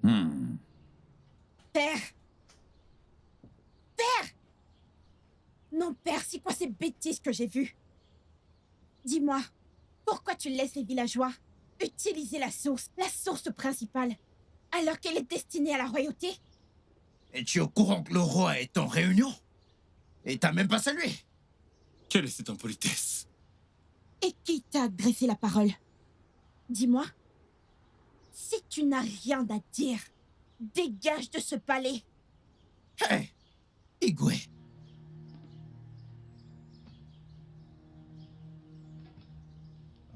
Hmm. Père! Père! Non, père, c'est quoi ces bêtises que j'ai vues? Dis-moi, pourquoi tu laisses les villageois utiliser la source principale, alors qu'elle est destinée à la royauté? Es-tu au courant que le roi est en réunion? Et t'as même pas salué? Quelle est cette impolitesse? Et qui t'a adressé la parole? Dis-moi. Si tu n'as rien à dire, dégage de ce palais. Hé, Igwe.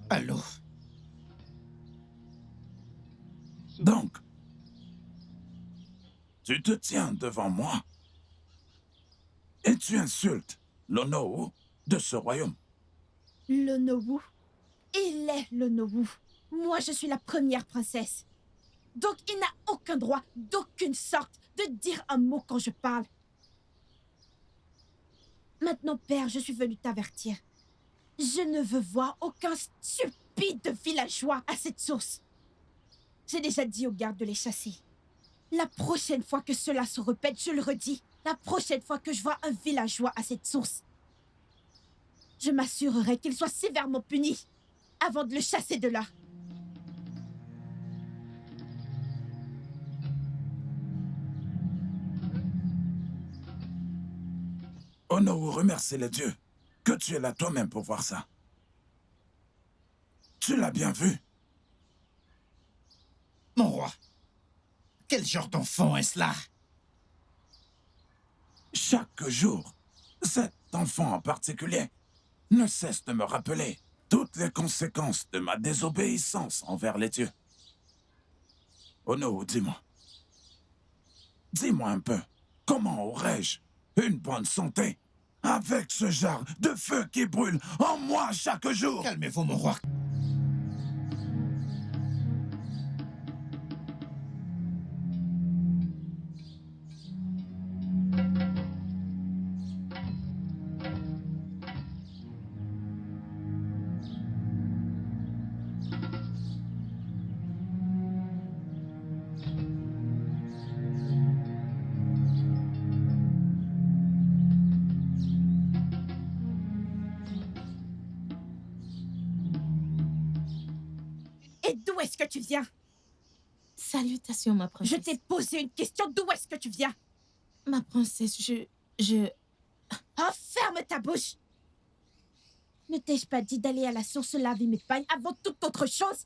Allô? Donc, tu te tiens devant moi et tu insultes l'Onowu de ce royaume. Le Nowu. Il est le Nowu. Moi, je suis la première princesse. Donc, il n'a aucun droit, d'aucune sorte, de dire un mot quand je parle. Maintenant, père, je suis venue t'avertir. Je ne veux voir aucun stupide villageois à cette source. J'ai déjà dit aux gardes de les chasser. La prochaine fois que cela se répète, je le redis, la prochaine fois que je vois un villageois à cette source, je m'assurerai qu'il soit sévèrement puni avant de le chasser de là. Onowu, remercie les dieux que tu es là toi-même pour voir ça. Tu l'as bien vu. Mon roi, quel genre d'enfant est-ce là? Chaque jour, cet enfant en particulier ne cesse de me rappeler toutes les conséquences de ma désobéissance envers les dieux. Onowu, dis-moi. Dis-moi un peu, comment aurais-je une bonne santé avec ce genre de feu qui brûle en moi chaque jour? Calmez-vous, mon roi. Et d'où est-ce que tu viens? Salutations, ma Je princesse. t'ai posé une question, d'où est-ce que tu viens? Ma princesse, Oh, ferme ta bouche! Ne t'ai-je pas dit d'aller à la source laver mes pagnes avant toute autre chose?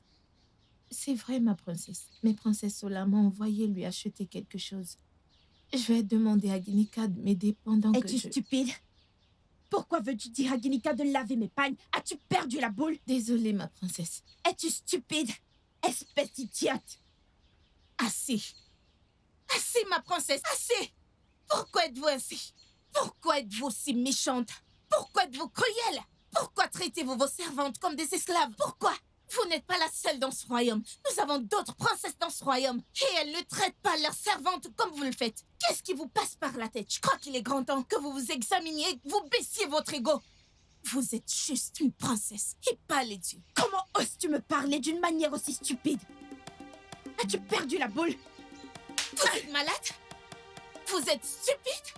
C'est vrai, ma princesse. Mais Princesse Sola m'a envoyé lui acheter quelque chose. Je vais demander à Ginika de m'aider pendant que Es-tu stupide? Pourquoi veux-tu dire à Ginika de laver mes pagnes? As-tu perdu la boule? Désolée, ma princesse. Es-tu stupide? Espèce d'idiote! Assez. Assez, ma princesse, assez! Pourquoi êtes-vous ainsi? Pourquoi êtes-vous si méchante? Pourquoi êtes-vous cruelle? Pourquoi traitez-vous vos servantes comme des esclaves? Pourquoi? Vous n'êtes pas la seule dans ce royaume. Nous avons d'autres princesses dans ce royaume. Et elles ne traitent pas leurs servantes comme vous le faites. Qu'est-ce qui vous passe par la tête? Je crois qu'il est grand temps que vous vous examiniez et que vous baissiez votre ego. Vous êtes juste une princesse et pas les dieux. Comment oses-tu me parler d'une manière aussi stupide? As-tu perdu la boule? Vous êtes malade? Vous êtes stupide?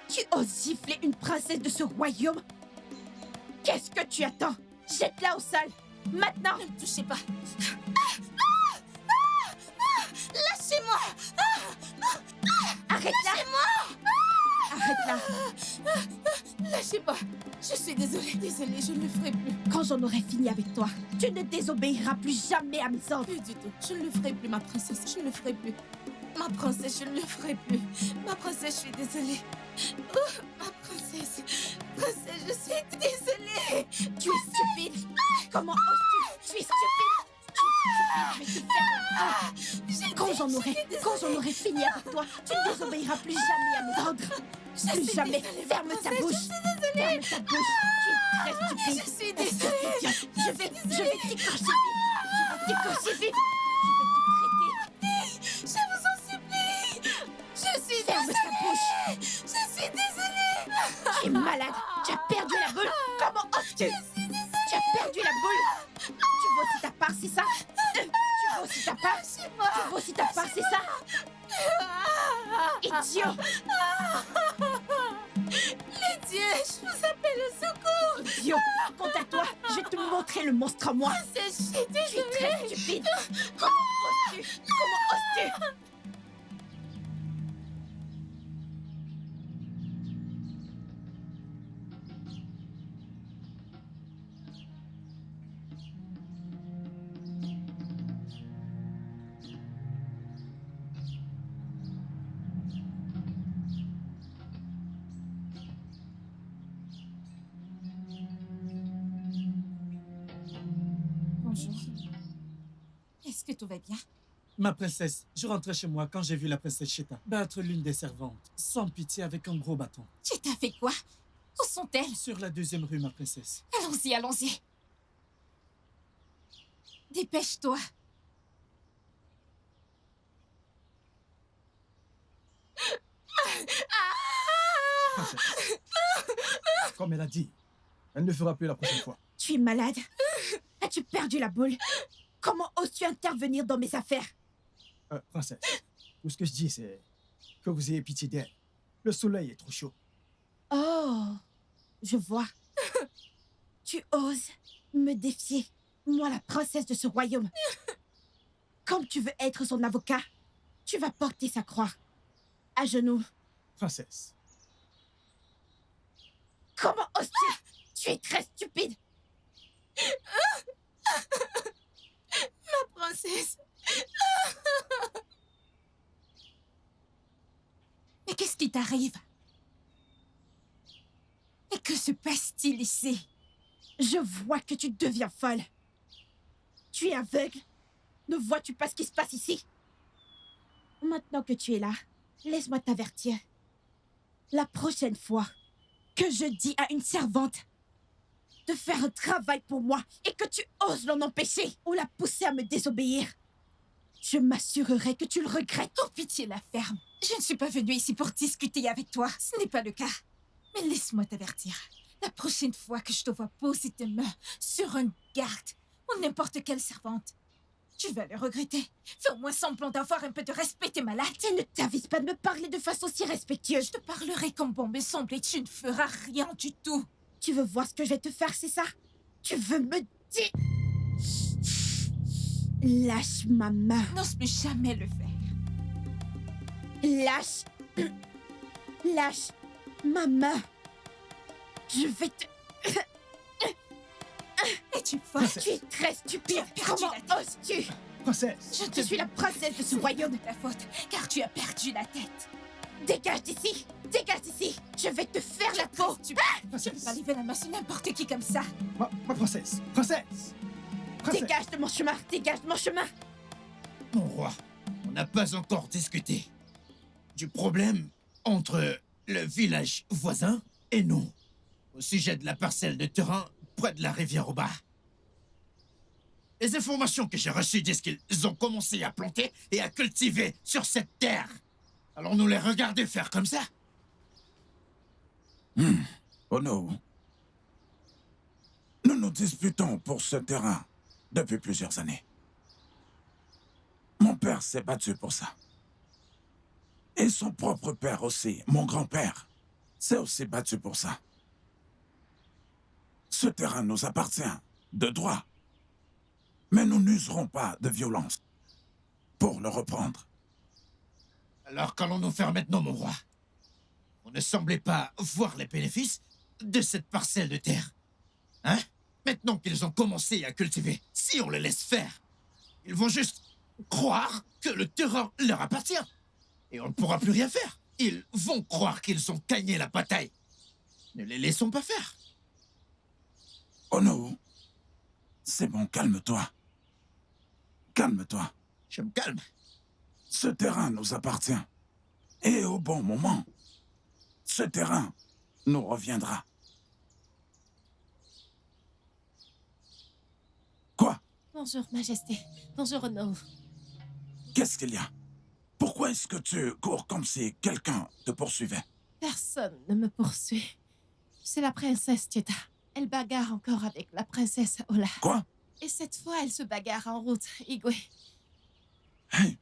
Tu oses gifler une princesse de ce royaume? Qu'est-ce que tu attends? Jette-la au sol! Maintenant! Ne me touchez pas! Lâchez-moi! Arrête-la! Arrête-la! Lâchez-moi! Je suis désolée, je ne le ferai plus. Quand j'en aurai fini avec toi, tu ne désobéiras plus jamais à mes ordres. Plus du tout. Je ne le ferai plus, ma princesse. Je ne le ferai plus. Ma princesse, je ne le ferai plus. Ma princesse, je suis désolée. Ma princesse. Princesse, je suis désolée. Tu es stupide! Comment oses-tu? Tu es stupide! Je vais te faire quand j'en aurai fini avec toi, tu ne désobéiras plus jamais à mes ordres. Plus jamais. Ferme ta bouche. Ferme ta bouche. Tu es très stupide. Je suis désolée. Je vais t'écorcher vite. Je vais t'écorcher vite. Je vous en supplie. Je suis Ferme ta bouche. Je suis désolée. Tu Tu es malade. Tu as perdu la boule. Comment oses-tu? Tu as perdu la boule. Tu veux aussi ta part, c'est ça? Tu veux aussi ta part? Tu veux aussi ta part, c'est ça? Idiot! Les dieux, je vous appelle au secours. Idiot! Quant à toi, je vais te montrer le monstre en moi. Je suis Tu es désolée. très stupide. Comment oses-tu? Comment oses-tu? Bonjour. Est-ce que tout va bien? Ma princesse, je rentrais chez moi quand j'ai vu la princesse Cheta battre l'une des servantes, sans pitié avec un gros bâton. Tu t'as fait quoi? Où sont-elles? Sur la 2e rue, ma princesse. Allons-y, allons-y. Dépêche-toi. Princesse. Comme elle a dit, elle ne le fera plus la prochaine fois. Tu es malade? As-tu perdu la boule? Comment oses-tu intervenir dans mes affaires? Princesse, tout ce que je dis, c'est que vous ayez pitié d'elle. Le soleil est trop chaud. Oh, je vois. Tu oses me défier, moi la princesse de ce royaume. Comme tu veux être son avocat, tu vas porter sa croix. À genoux. Princesse, Comment oses-tu? Tu es très stupide. Ma princesse. Mais qu'est-ce qui t'arrive? Et que se passe-t-il ici? Je vois que tu deviens folle. Tu es aveugle. Ne vois-tu pas ce qui se passe ici? Maintenant que tu es là, laisse-moi t'avertir. La prochaine fois que je dis à une servante de faire un travail pour moi et que tu oses l'en empêcher ou la pousser à me désobéir, je m'assurerai que tu le regrettes. Oh, pitié, la ferme. Je ne suis pas venue ici pour discuter avec toi. Ce n'est pas le cas. Mais laisse-moi t'avertir. La prochaine fois que je te vois poser tes mains sur un garde ou n'importe quelle servante, tu vas le regretter. Fais au moins semblant d'avoir un peu de respect, t'es malade. Et ne t'avise pas de me parler de façon si respectueuse. Je te parlerai comme bon me semble et tu ne feras rien du tout. Tu veux voir ce que je vais te faire, c'est ça? Tu veux me dire... Lâche ma main. N'ose plus jamais le faire. Lâche... Lâche ma main. Je vais te... Es-tu folle? Tu es très stupide. Tu as perdu Comment la oses-tu? princesse, Je suis la princesse de ce royaume. de ta faute, car tu as perdu la tête. Dégage d'ici. Dégage d'ici. Je vais te faire la peau. Tu peux princesse, pas lever la main sur n'importe qui comme ça. ma princesse, princesse, princesse. Dégage de mon chemin. Dégage de mon chemin. Mon roi, on n'a pas encore discuté du problème entre le village voisin et nous, au sujet de la parcelle de terrain près de la rivière au bas. Les informations que j'ai reçues disent qu'ils ont commencé à planter et à cultiver sur cette terre. Allons-nous les regarder faire comme ça? Oh non. Nous nous disputons pour ce terrain depuis plusieurs années. Mon père s'est battu pour ça. Et son propre père aussi, mon grand-père, s'est aussi battu pour ça. Ce terrain nous appartient, de droit. Mais nous n'userons pas de violence pour le reprendre. Alors qu'allons-nous faire maintenant, mon roi? Vous ne semblez pas voir les bénéfices de cette parcelle de terre. Hein? Maintenant qu'ils ont commencé à cultiver, si on les laisse faire, ils vont juste croire que le terrain leur appartient. Et on ne pourra plus rien faire. Ils vont croire qu'ils ont gagné la bataille. Ne les laissons pas faire. Oh non. C'est bon, calme-toi. Calme-toi. Je me calme. Ce terrain nous appartient. Et au bon moment, ce terrain nous reviendra. Quoi? Bonjour, Majesté. Bonjour, Renaud. Qu'est-ce qu'il y a? Pourquoi est-ce que tu cours comme si quelqu'un te poursuivait? Personne ne me poursuit. C'est la princesse Tieta. Elle bagarre encore avec la princesse Ola. Quoi? Et cette fois, elle se bagarre en route, Igwe. Hey.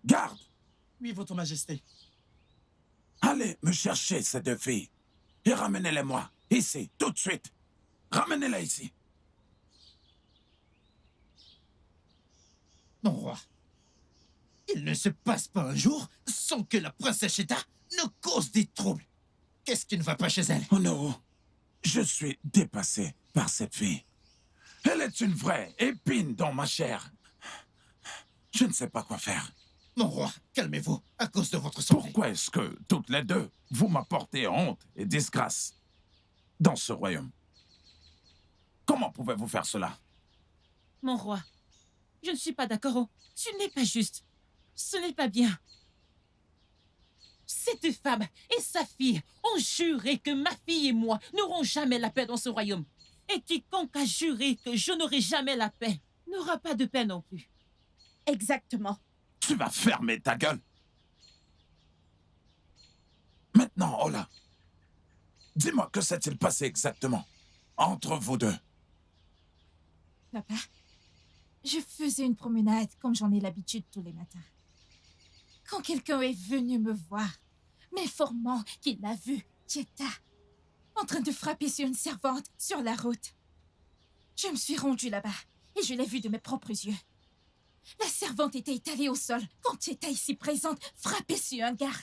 Garde! Oui, Votre Majesté. Allez me chercher ces deux filles. Et ramenez-les-moi. Ici, tout de suite. Ramenez-les ici. Mon roi, il ne se passe pas un jour sans que la princesse Cheta ne cause des troubles. Qu'est-ce qui ne va pas chez elle? Oh non. Je suis dépassé par cette fille. Elle est une vraie épine dans ma chair. Je ne sais pas quoi faire. Mon roi, calmez-vous, à cause de votre santé. Pourquoi est-ce que, toutes les deux, vous m'apportez honte et disgrâce dans ce royaume? Comment pouvez-vous faire cela? Mon roi, je ne suis pas d'accord. Tu n'es pas juste. Ce n'est pas bien. Ces deux femmes et sa fille ont juré que ma fille et moi n'aurons jamais la paix dans ce royaume. Et quiconque a juré que je n'aurai jamais la paix n'aura pas de paix non plus. Exactement. Tu vas fermer ta gueule. Maintenant, Ola, dis-moi que s'est-il passé exactement entre vous deux? Papa, je faisais une promenade comme j'en ai l'habitude tous les matins. Quand quelqu'un est venu me voir, m'informant qu'il a vu Tieta en train de frapper sur une servante sur la route. Je me suis rendue là-bas et je l'ai vue de mes propres yeux. La servante était étalée au sol quand Tieta, ici présente, frappait sur un garde.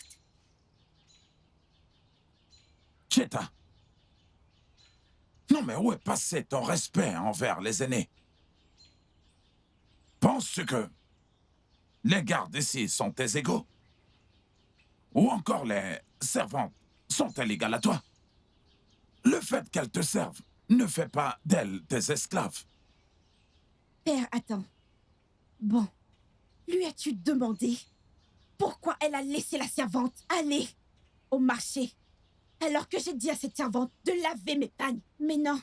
Tieta. Non mais où est passé ton respect envers les aînés? Penses-tu que les gardes ici sont tes égaux? Ou encore les servantes sont-elles égales à toi? Le fait qu'elles te servent ne fait pas d'elles des esclaves. Père, attends. Bon, lui as-tu demandé pourquoi elle a laissé la servante aller au marché alors que j'ai dit à cette servante de laver mes pagnes? Mais non,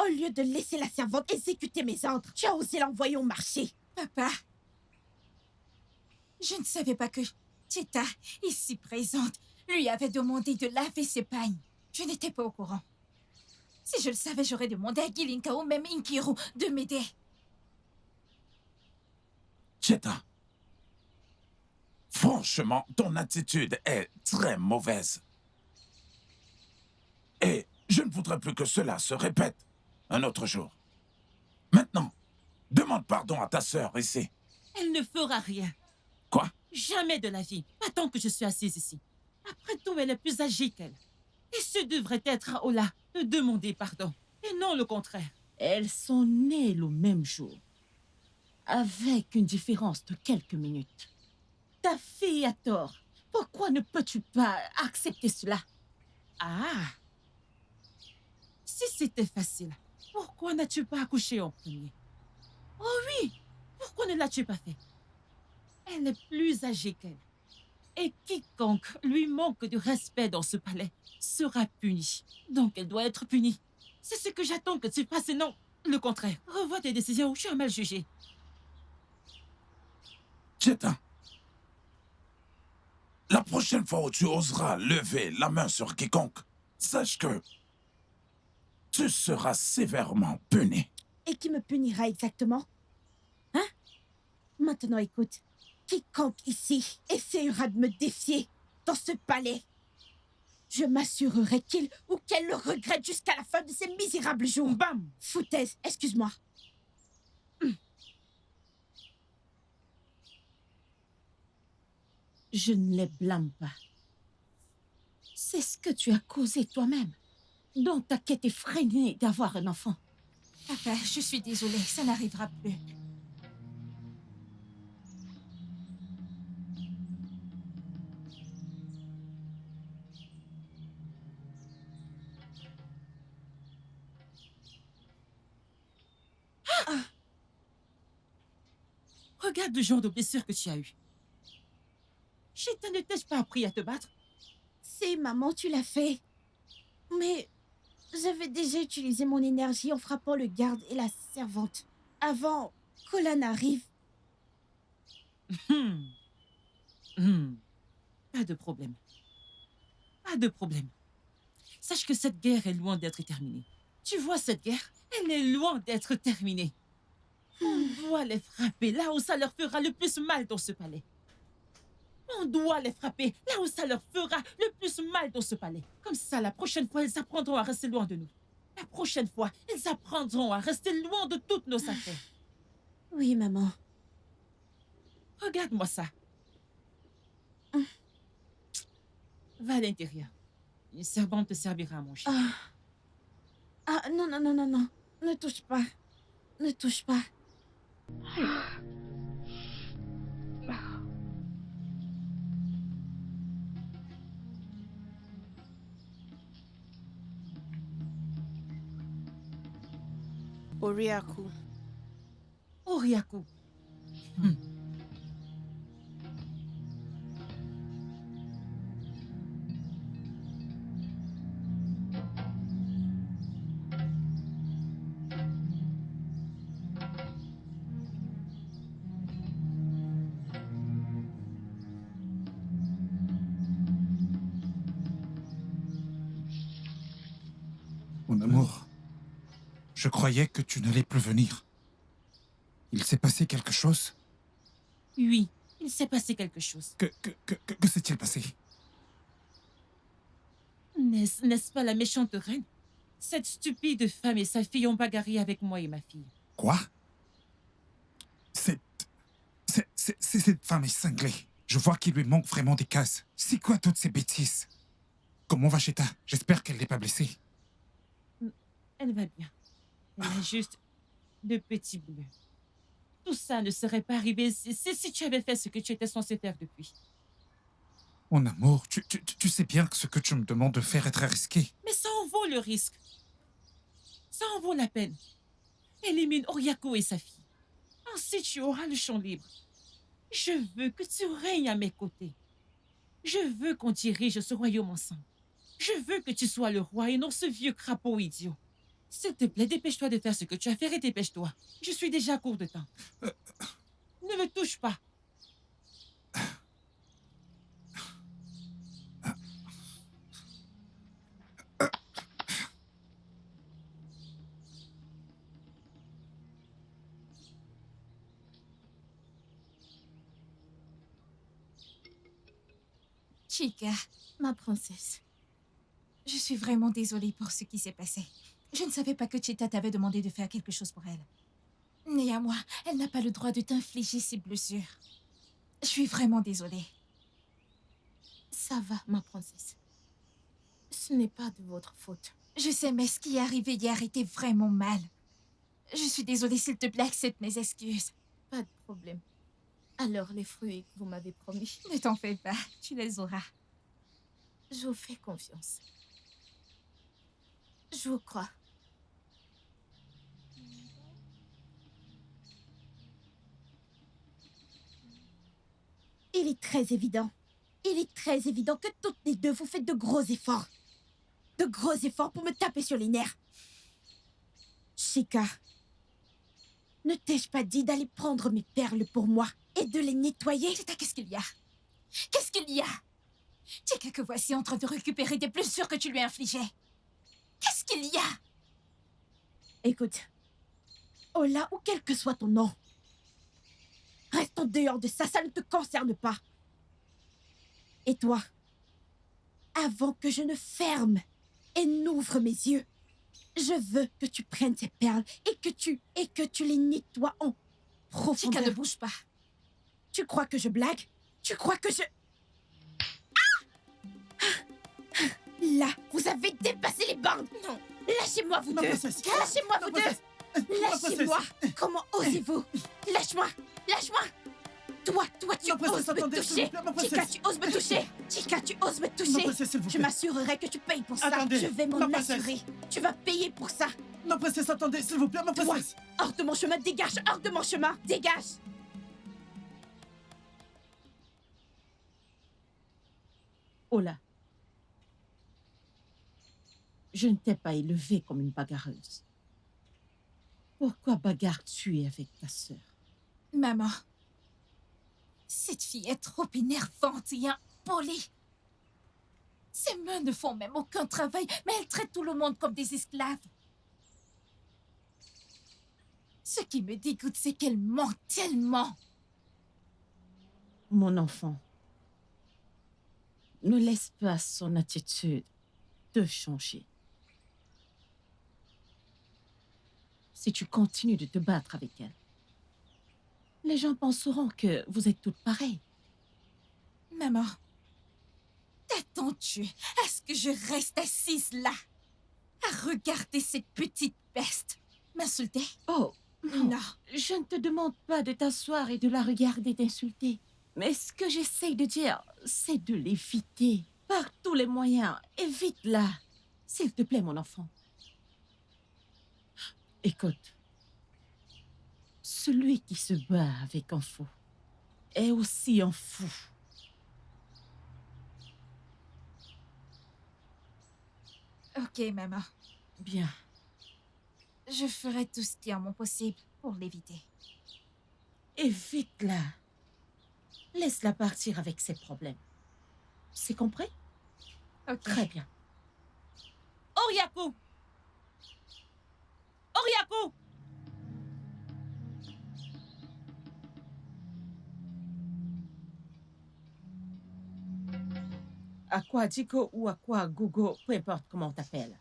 au lieu de laisser la servante exécuter mes ordres, tu as osé l'envoyer au marché. Papa, je ne savais pas que Tieta, ici présente, lui avait demandé de laver ses pagnes. Je n'étais pas au courant. Si je le savais, j'aurais demandé à Gilinka ou même Inkiru de m'aider. Tieta. Franchement, ton attitude est très mauvaise. Et je ne voudrais plus que cela se répète un autre jour. Maintenant, demande pardon à ta sœur ici. Elle ne fera rien. Quoi? Jamais de la vie. Pas tant que je suis assise ici. Après tout, elle est plus âgée qu'elle. Et ce devrait être à Ola de demander pardon. Et non le contraire. Elles sont nées le même jour. Avec une différence de quelques minutes. Ta fille a tort. Pourquoi ne peux-tu pas accepter cela? Ah! Si c'était facile, pourquoi n'as-tu pas accouché en premier? Oh oui! Pourquoi ne l'as-tu pas fait? Elle est plus âgée qu'elle. Et quiconque lui manque de respect dans ce palais sera puni. Donc elle doit être punie. C'est ce que j'attends que tu fasses et non le contraire. Revois tes décisions ou tu as mal jugé. Tieta. La prochaine fois où tu oseras lever la main sur quiconque, sache que tu seras sévèrement puni. Et qui me punira exactement? Hein? Maintenant, écoute. Quiconque ici essayera de me défier dans ce palais, je m'assurerai qu'il ou qu'elle le regrette jusqu'à la fin de ses misérables jours. Bam! Foutaise, excuse-moi. Je ne les blâme pas. C'est ce que tu as causé toi-même. Dans ta quête effrénée d'avoir un enfant. Papa, je suis désolée, ça n'arrivera plus. Regarde le genre de blessure que tu as eu. Cheta ne t'ai-je pas appris à te battre? Si, maman, tu l'as fait. Mais j'avais déjà utilisé mon énergie en frappant le garde et la servante. Avant qu'Ola n'arrive. Pas de problème. Pas de problème. sache que cette guerre est loin d'être terminée. Tu vois cette guerre? Elle est loin d'être terminée. On doit les frapper là où ça leur fera le plus mal dans ce palais. On doit les frapper là où ça leur fera le plus mal dans ce palais. Comme ça, la prochaine fois, ils apprendront à rester loin de nous. La prochaine fois, ils apprendront à rester loin de toutes nos affaires. Oui, maman. Regarde-moi ça. Va à l'intérieur. Une servante te servira à manger. Non, non, non, non, non. Ne touche pas. Ne touche pas. Oriaku. Oriaku. Mon amour, je croyais que tu n'allais plus venir. Il s'est passé quelque chose? Oui, il s'est passé quelque chose. Que s'est-il passé? N'est-ce pas la méchante reine? Cette stupide femme et sa fille ont bagarré avec moi et ma fille. Quoi? Cette femme est cinglée. Je vois qu'il lui manque vraiment des cases. C'est quoi toutes ces bêtises? Comment va Cheta? J'espère qu'elle n'est pas blessée. Elle va bien. Elle a juste de petits bleus. Tout ça ne serait pas arrivé si tu avais fait ce que tu étais censé faire depuis. Mon amour, tu sais bien que ce que tu me demandes de faire est très risqué. Mais ça en vaut le risque. Ça en vaut la peine. Élimine Oriaku et sa fille. Ensuite, tu auras le champ libre. Je veux que tu règnes à mes côtés. Je veux qu'on dirige ce royaume ensemble. Je veux que tu sois le roi et non ce vieux crapaud idiot. S'il te plaît, dépêche-toi de faire ce que tu as à faire et dépêche-toi. Je suis déjà à court de temps. Ne me touche pas. Chica, ma princesse. Je suis vraiment désolée pour ce qui s'est passé. Je ne savais pas que Cheta t'avait demandé de faire quelque chose pour elle. Néanmoins, elle n'a pas le droit de t'infliger ces blessures. Je suis vraiment désolée. Ça va, ma princesse. Ce n'est pas de votre faute. Je sais, mais ce qui est arrivé hier était vraiment mal. Je suis désolée, s'il te plaît, accepte mes excuses. Pas de problème. Alors, les fruits que vous m'avez promis, Ne t'en fais pas, tu les auras. je vous fais confiance. Je vous crois. Il est très évident. Il est très évident que toutes les deux, vous faites de gros efforts. De gros efforts pour me taper sur les nerfs. Chica, ne t'ai-je pas dit d'aller prendre mes perles pour moi et de les nettoyer? Cheta, qu'est-ce qu'il y a? Qu'est-ce qu'il y a? Chica, que voici en train de récupérer des blessures que tu lui as infligées. Qu'est-ce qu'il y a? Écoute, Ola, ou quel que soit ton nom, reste en dehors de ça, ça ne te concerne pas. Et toi, avant que je ne ferme et n'ouvre mes yeux, je veux que tu prennes ces perles et que tu les nettoies en profondeur. Chica, ne bouge pas. Tu crois que je blague? Tu crois que je... Là, vous avez dépassé les bornes. Non. Lâchez-moi, vous Ma deux. princesse. Lâchez-moi, Ma vous princesse. deux. Ma princesse. Lâchez-moi. Comment osez-vous? Lâche-moi. Lâche-moi. Toi, tu Ma princesse, oses me attendez, s'il toucher. vous plaît, ma Chica, princesse. tu oses me toucher. Chica, tu oses me Ma toucher. princesse, s'il vous Je plaît. m'assurerai que tu payes pour ça. Attendez, Je vais m'en ma princesse. assurer. Tu vas payer pour ça. Ma princesse, attendez, s'il vous plaît, ma Toi, princesse. hors de mon chemin, dégage. Hors de mon chemin, dégage. Ola, je ne t'ai pas élevée comme une bagarreuse. Pourquoi bagarres-tu avec ta sœur? Maman, cette fille est trop énervante et impolie. Ses mains ne font même aucun travail, mais elle traite tout le monde comme des esclaves. Ce qui me dégoûte, c'est qu'elle ment tellement. Mon enfant, ne laisse pas son attitude te changer. Si tu continues de te battre avec elle, les gens penseront que vous êtes toutes pareilles. Maman, t'attends-tu à ce que je reste assise là, à regarder cette petite peste m'insulter? Oh, non. Non. Je ne te demande pas de t'asseoir et de la regarder t'insulter. Mais ce que j'essaye de dire, c'est de l'éviter. Par tous les moyens, évite-la. S'il te plaît, mon enfant. Écoute, celui qui se bat avec un fou est aussi un fou. Ok, maman. Bien. Je ferai tout ce qui est en mon possible pour l'éviter. Évite-la. Laisse-la partir avec ses problèmes. C'est compris? Ok. Très bien. Oriako! Oriako! Aqua Diko ou Aqua Gogo, peu importe comment on t'appelle.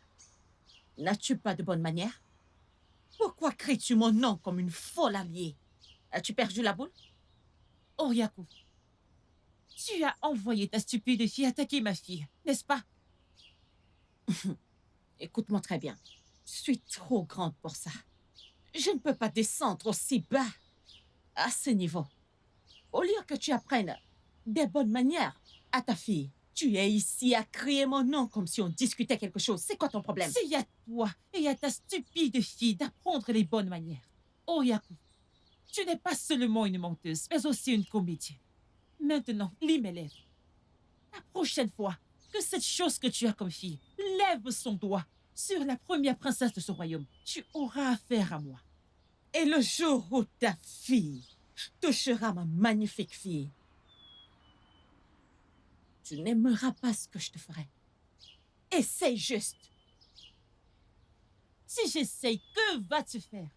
N'as-tu pas de bonne manière? Pourquoi cries-tu mon nom comme une folle alliée? As-tu perdu la boule? Oriako, tu as envoyé ta stupide fille attaquer ma fille, n'est-ce pas? Écoute-moi très bien. Je suis trop grande pour ça. Je ne peux pas descendre aussi bas, à ce niveau. Au lieu que tu apprennes des bonnes manières à ta fille, tu es ici à crier mon nom comme si on discutait quelque chose. C'est quoi ton problème? C'est à toi et à ta stupide fille d'apprendre les bonnes manières. Oriako, tu n'es pas seulement une menteuse, mais aussi une comédienne. Maintenant, lis mes lèvres. La prochaine fois que cette chose que tu as comme fille lève son doigt sur la première princesse de ce royaume, tu auras affaire à moi. Et le jour où ta fille touchera ma magnifique fille, tu n'aimeras pas ce que je te ferai. Essaye juste. Si j'essaye, que vas-tu faire?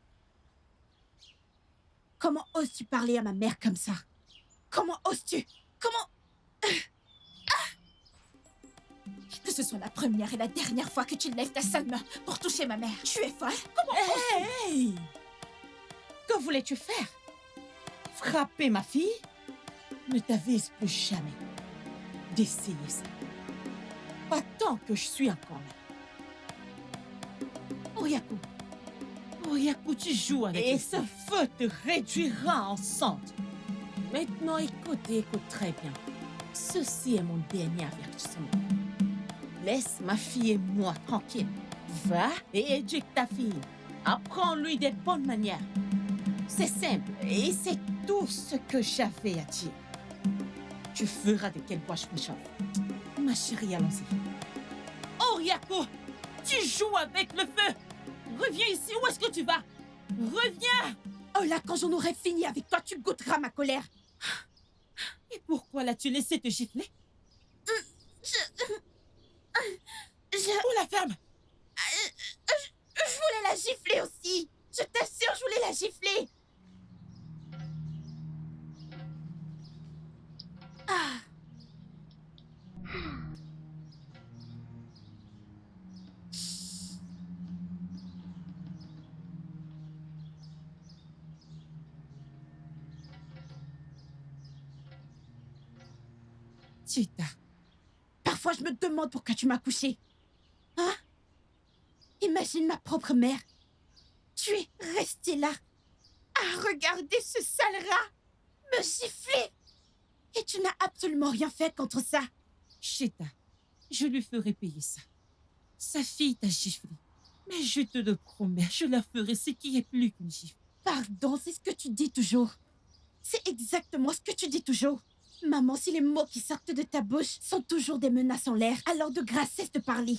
Comment oses-tu parler à ma mère comme ça? Comment oses-tu? Comment... Que ce soit la première et la dernière fois que tu lèves ta sale main pour toucher ma mère. Tu es folle? Hey! Que voulais-tu faire? Frapper ma fille? Ne t'avise plus jamais d'essayer ça. Pas tant que je suis encore là. Oriako. Oriako, tu joues avec et ce feu te réduira en cendres. Maintenant, écoute et écoute très bien. Ceci est mon dernier avertissement. Laisse ma fille et moi tranquille. Va et éduque ta fille. Apprends-lui des bonnes manières. C'est simple et c'est tout ce que j'avais à dire. Tu feras de quel bois je m'échauffe. Ma chérie, allons-y. Oriako, tu joues avec le feu. Reviens ici, où est-ce que tu vas? Reviens! Oh là, quand j'en aurai fini avec toi, tu goûteras ma colère. Et pourquoi l'as-tu laissé te gifler? Où la ferme? Je voulais la gifler aussi. Je t'assure, je voulais la gifler. Ah. Chita. Parfois, je me demande pourquoi tu m'as couché. Hein? Imagine ma propre mère. Tu es restée là, à regarder ce sale rat me gifler. Et tu n'as absolument rien fait contre ça. Chita, je lui ferai payer ça. Sa fille t'a giflé. Mais je te le promets, je la ferai ce qui est plus qu'une gifle. Pardon, c'est ce que tu dis toujours. C'est exactement ce que tu dis toujours. Maman, si les mots qui sortent de ta bouche sont toujours des menaces en l'air, alors de grâce cesse de parler.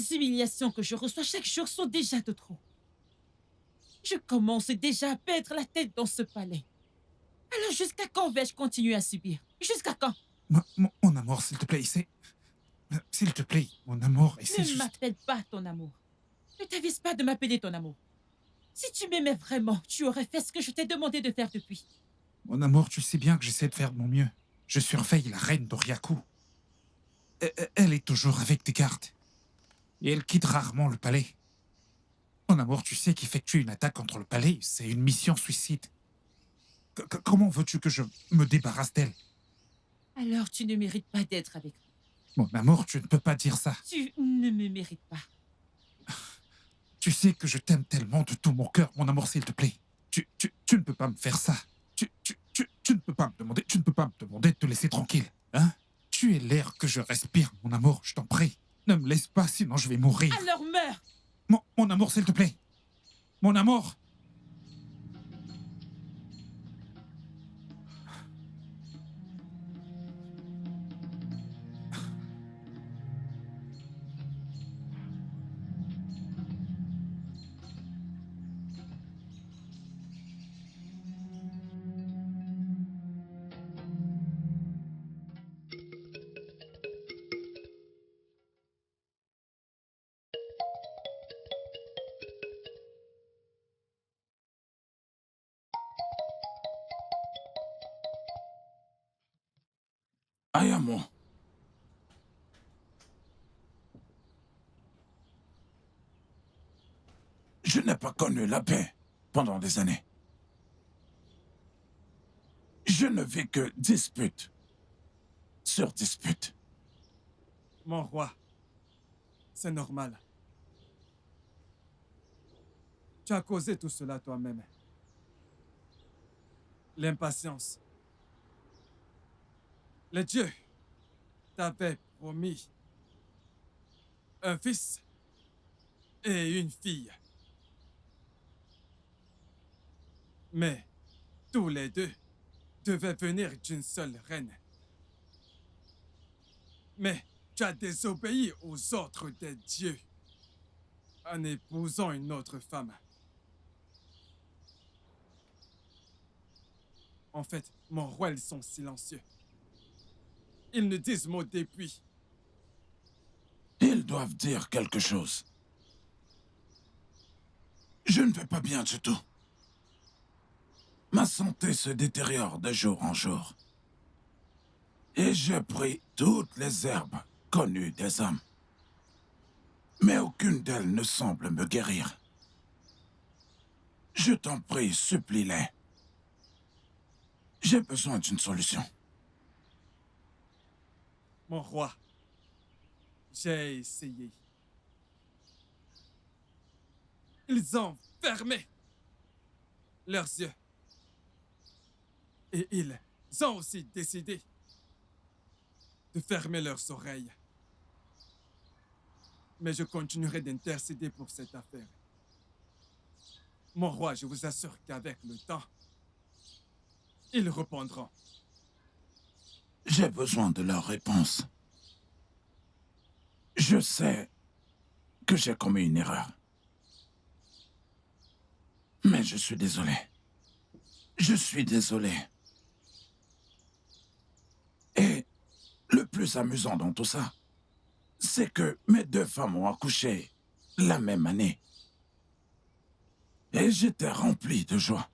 Les humiliations que je reçois chaque jour sont déjà de trop. Je commence déjà à perdre la tête dans ce palais. Alors jusqu'à quand vais-je continuer à subir? Jusqu'à quand? Mon amour, s'il te plaît, s'il te plaît, mon amour, essaie Ne juste... m'appelle pas ton amour. Ne t'avise pas de m'appeler ton amour. Si tu m'aimais vraiment, tu aurais fait ce que je t'ai demandé de faire depuis. Mon amour, tu sais bien que j'essaie de faire de mon mieux. Je surveille la reine d'Oriaku. Elle est toujours avec des gardes. Et elle quitte rarement le palais. Mon amour, tu sais qu'effectuer une attaque contre le palais, c'est une mission suicide. Comment veux-tu que je me débarrasse d'elle? Alors tu ne mérites pas d'être avec moi. Mon amour, tu ne peux pas dire ça. Tu ne me mérites pas. Tu sais que je t'aime tellement de tout mon cœur, mon amour, s'il te plaît. Tu ne peux pas me faire ça. Tu ne peux pas me demander, tu ne peux pas me demander de te laisser tranquille, hein? Tu es l'air que je respire, mon amour, je t'en prie. Ne me laisse pas, sinon je vais mourir. Alors meurs! Mon amour, s'il te plaît. Mon amour. Ayamo. Je n'ai pas connu la paix pendant des années. Je ne vis que dispute sur dispute. Mon roi, c'est normal. Tu as causé tout cela toi-même. L'impatience. Les dieux t'avaient promis un fils et une fille. Mais tous les deux devaient venir d'une seule reine. Mais tu as désobéi aux ordres des dieux en épousant une autre femme. En fait, mon roi, ils sont silencieux. Ils ne disent mot depuis. Ils doivent dire quelque chose. Je ne vais pas bien du tout. Ma santé se détériore de jour en jour. Et j'ai pris toutes les herbes connues des hommes. Mais aucune d'elles ne semble me guérir. Je t'en prie, supplie-les. J'ai besoin d'une solution. Mon roi, j'ai essayé. Ils ont fermé leurs yeux. Et ils ont aussi décidé de fermer leurs oreilles. Mais je continuerai d'intercéder pour cette affaire. Mon roi, je vous assure qu'avec le temps, ils répondront. J'ai besoin de leur réponse. Je sais que j'ai commis une erreur. Mais je suis désolé. Je suis désolé. Et le plus amusant dans tout ça, c'est que mes deux femmes ont accouché la même année. Et j'étais rempli de joie.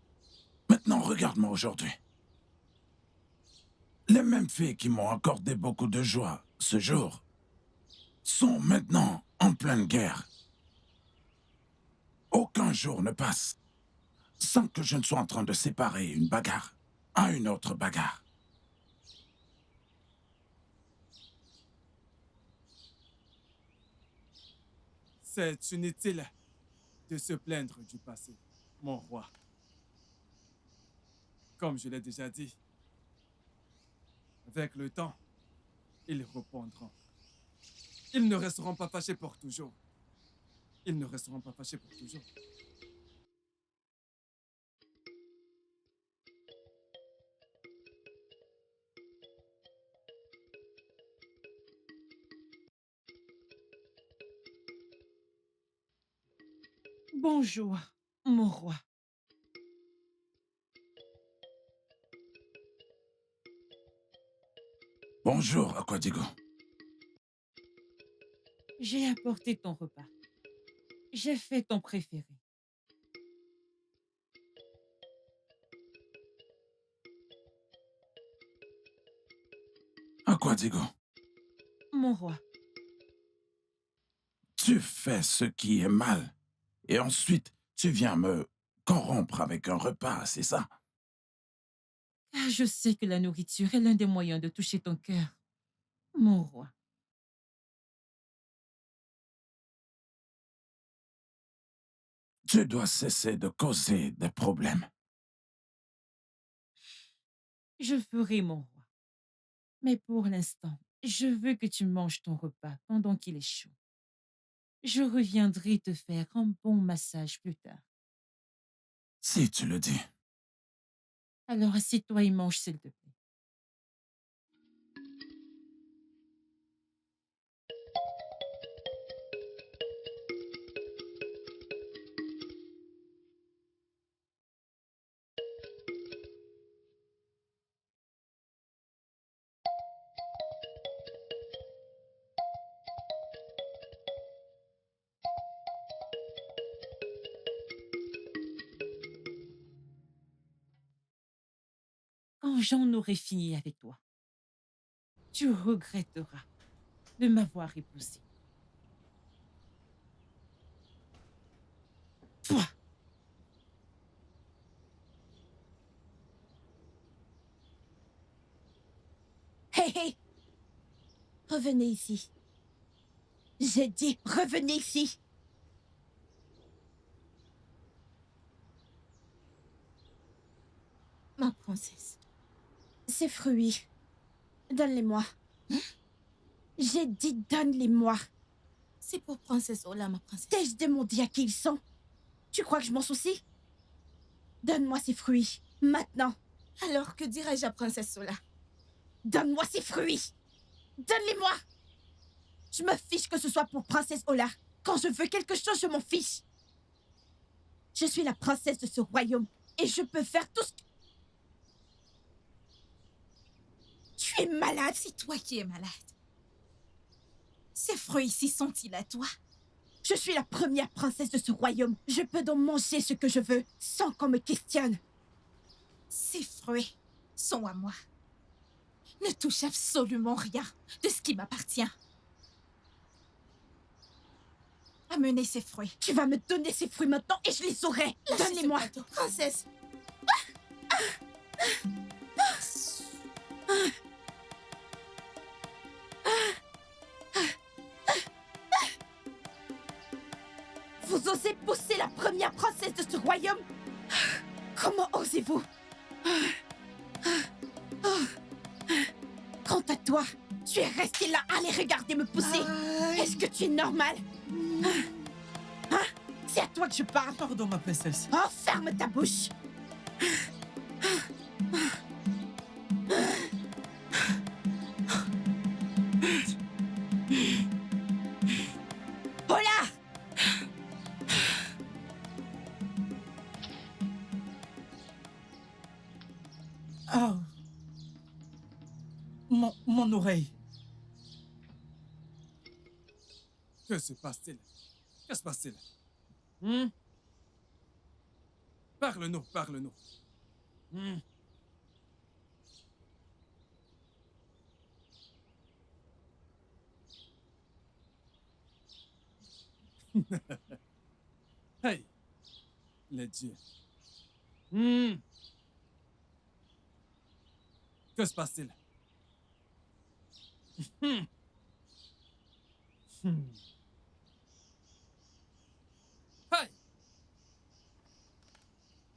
Maintenant, regarde-moi aujourd'hui. Les mêmes filles qui m'ont accordé beaucoup de joie ce jour sont maintenant en pleine guerre. Aucun jour ne passe sans que je ne sois en train de séparer une bagarre à une autre bagarre. C'est inutile de se plaindre du passé, mon roi. Comme je l'ai déjà dit, avec le temps, ils répondront. Ils ne resteront pas fâchés pour toujours. Ils ne resteront pas fâchés pour toujours. Bonjour, mon roi. Bonjour, Aquadigo. J'ai apporté ton repas. J'ai fait ton préféré. Aquadigo, Mon roi, tu fais ce qui est mal. Et ensuite, tu viens me corrompre avec un repas, c'est ça? car je sais que la nourriture est l'un des moyens de toucher ton cœur. Mon roi, Tu dois cesser de causer des problèmes. je ferai mon roi. Mais pour l'instant, je veux que tu manges ton repas pendant qu'il est chaud. Je reviendrai te faire un bon massage plus tard. Si tu le dis. Alors assieds-toi et mange, s'il te plaît. Quand j'en aurai fini avec toi, tu regretteras de m'avoir épousé. Toi, Hé hé! Revenez ici. J'ai dit, revenez ici. Ma princesse. Ces fruits, donne-les-moi. J'ai dit, donne-les-moi. C'est pour Princesse Ola, ma princesse. T'ai-je demandé à qui ils sont? Tu crois que je m'en soucie? Donne-moi ces fruits, maintenant. Alors, que dirais-je à Princesse Ola? Donne-moi ces fruits. Donne-les-moi. Je me fiche que ce soit pour Princesse Ola. Quand je veux quelque chose, je m'en fiche. Je suis la princesse de ce royaume et je peux faire tout ce que... Tu es malade. C'est toi qui es malade. Ces fruits ici sont-ils à toi? Je suis la première princesse de ce royaume. Je peux donc manger ce que je veux sans qu'on me questionne. Ces fruits sont à moi. Ne touche absolument rien de ce qui m'appartient. Amenez ces fruits. Tu vas me donner ces fruits maintenant et je les aurai. Lâchez ce Donne-les-moi. plateau. Princesse. Vous osez pousser la première princesse de ce royaume? Comment osez-vous? Quant à toi, tu es resté là à les regarder me pousser. Est-ce que tu es normal? Hein? C'est à toi que je parle. Pardon, ma princesse. Oh, ferme ta bouche. Ola! Ah. Mon oreille. Que se passe-t-il? Que se passe-t-il? Parle-nous, parle-nous. Hey, les dieux. Que se passe-t-il? Hey!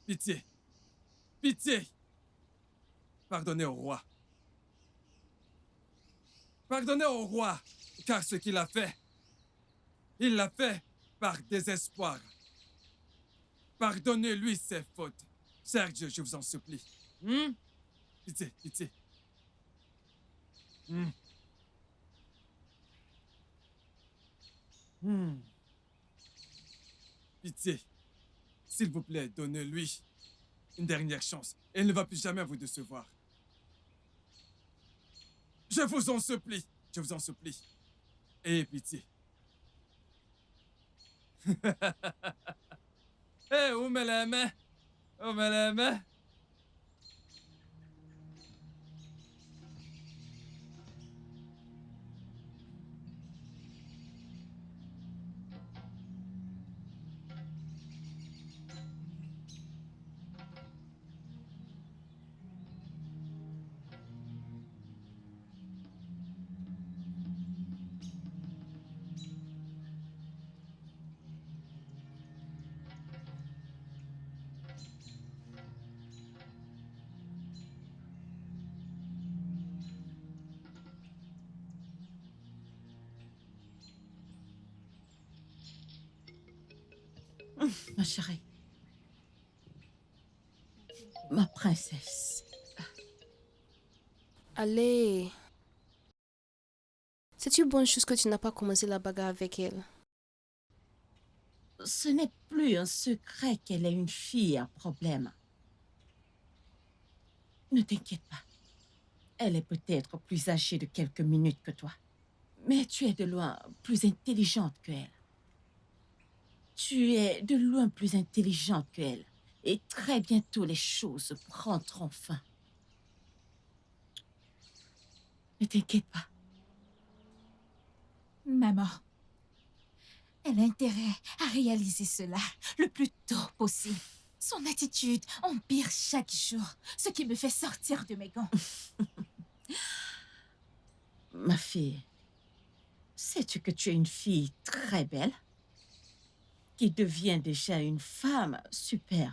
Pitié! Pitié! Pardonnez au roi. Pardonnez au roi, car ce qu'il a fait, il l'a fait par désespoir. Pardonnez-lui ses fautes. Serge, je vous en supplie. Pitié, pitié. Pitié. S'il vous plaît, donnez-lui une dernière chance. Elle ne va plus jamais vous décevoir. Je vous en supplie. Je vous en supplie. Ayez pitié. Hé, où met la main? Où met la main? Ma chérie. Ma princesse. Allez. C'est une bonne chose que tu n'as pas commencé la bagarre avec elle. Ce n'est plus un secret qu'elle est une fille à problème. Ne t'inquiète pas. Elle est peut-être plus âgée de quelques minutes que toi. Mais tu es de loin plus intelligente qu'elle. Tu es de loin plus intelligente qu'elle. Et très bientôt, les choses prendront fin. Ne t'inquiète pas. Maman, elle a intérêt à réaliser cela le plus tôt possible. Son attitude empire chaque jour, ce qui me fait sortir de mes gants. Ma fille, sais-tu que tu es une fille très belle qui devient déjà une femme superbe?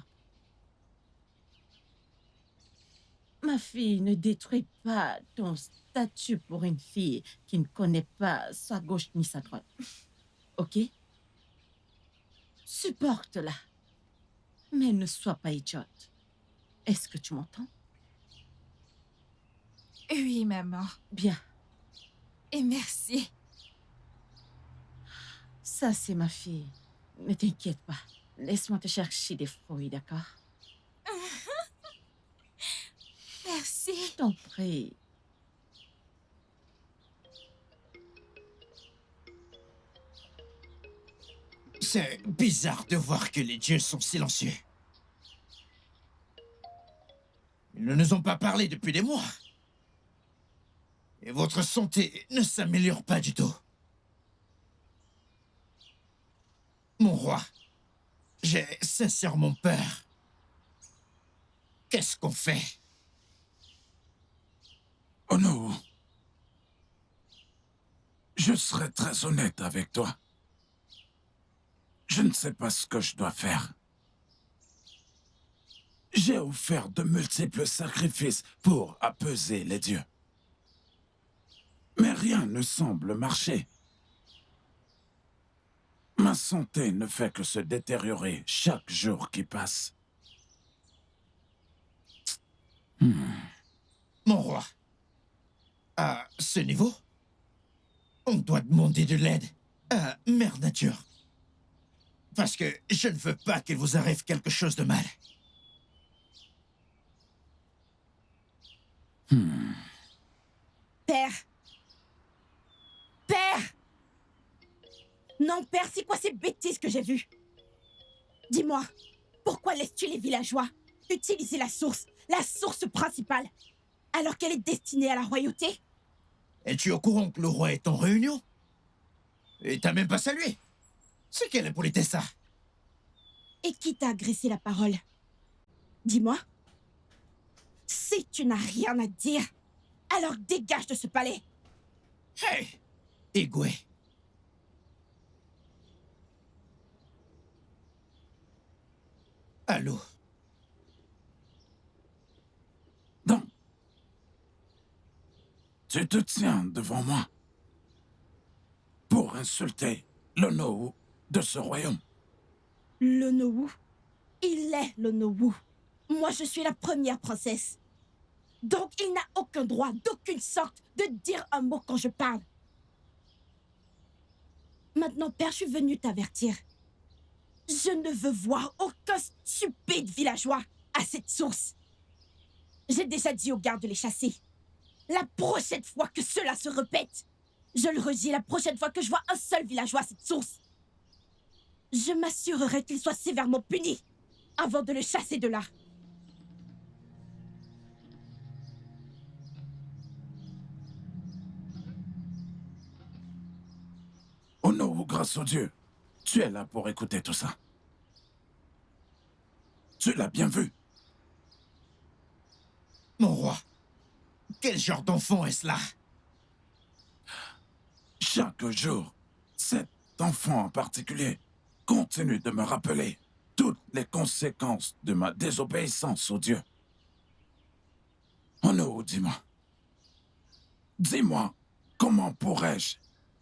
Ma fille, ne détruis pas ton statut pour une fille qui ne connaît pas sa gauche ni sa droite. Ok? Supporte-la. Mais ne sois pas idiote. Est-ce que tu m'entends? Oui, maman. Bien. Et merci. Ça, c'est ma fille. Ne t'inquiète pas. Laisse-moi te chercher des fruits, d'accord? Merci. Je t'en prie. C'est bizarre de voir que les dieux sont silencieux. Ils ne nous ont pas parlé depuis des mois. Et votre santé ne s'améliore pas du tout. Mon roi, j'ai sincèrement peur. Qu'est-ce qu'on fait? Oh non. Je serai très honnête avec toi. Je ne sais pas ce que je dois faire. J'ai offert de multiples sacrifices pour apaiser les dieux. Mais rien ne semble marcher. Ma santé ne fait que se détériorer chaque jour qui passe. Mon roi, à ce niveau, on doit demander de l'aide à Mère Nature. Parce que je ne veux pas qu'il vous arrive quelque chose de mal. Père! Père! Non, père, c'est quoi ces bêtises que j'ai vues? Dis-moi, pourquoi laisses-tu les villageois utiliser la source principale, alors qu'elle est destinée à la royauté? Es-tu au courant que le roi est en réunion? Et t'as même pas salué. C'est quelle impolitesse ça? Et qui t'a agressé la parole? Dis-moi. Si tu n'as rien à dire, alors dégage de ce palais. Hey! Égoué. Allô? Donc, tu te tiens devant moi pour insulter le Nohou de ce royaume. Le Nohou? Il est le Nohou. Moi, je suis la première princesse. Donc, il n'a aucun droit, d'aucune sorte, de dire un mot quand je parle. Maintenant, père, je suis venue t'avertir. Je ne veux voir aucun stupide villageois à cette source. J'ai déjà dit aux gardes de les chasser. La prochaine fois que cela se répète, je le redis, la prochaine fois que je vois un seul villageois à cette source, je m'assurerai qu'il soit sévèrement puni avant de le chasser de là. Oh non, grâce au Dieu, tu es là pour écouter tout ça. Tu l'as bien vu. Mon roi, quel genre d'enfant est-ce là? Chaque jour, cet enfant en particulier continue de me rappeler toutes les conséquences de ma désobéissance au Dieu. Oh non, dis-moi. Dis-moi, comment pourrais-je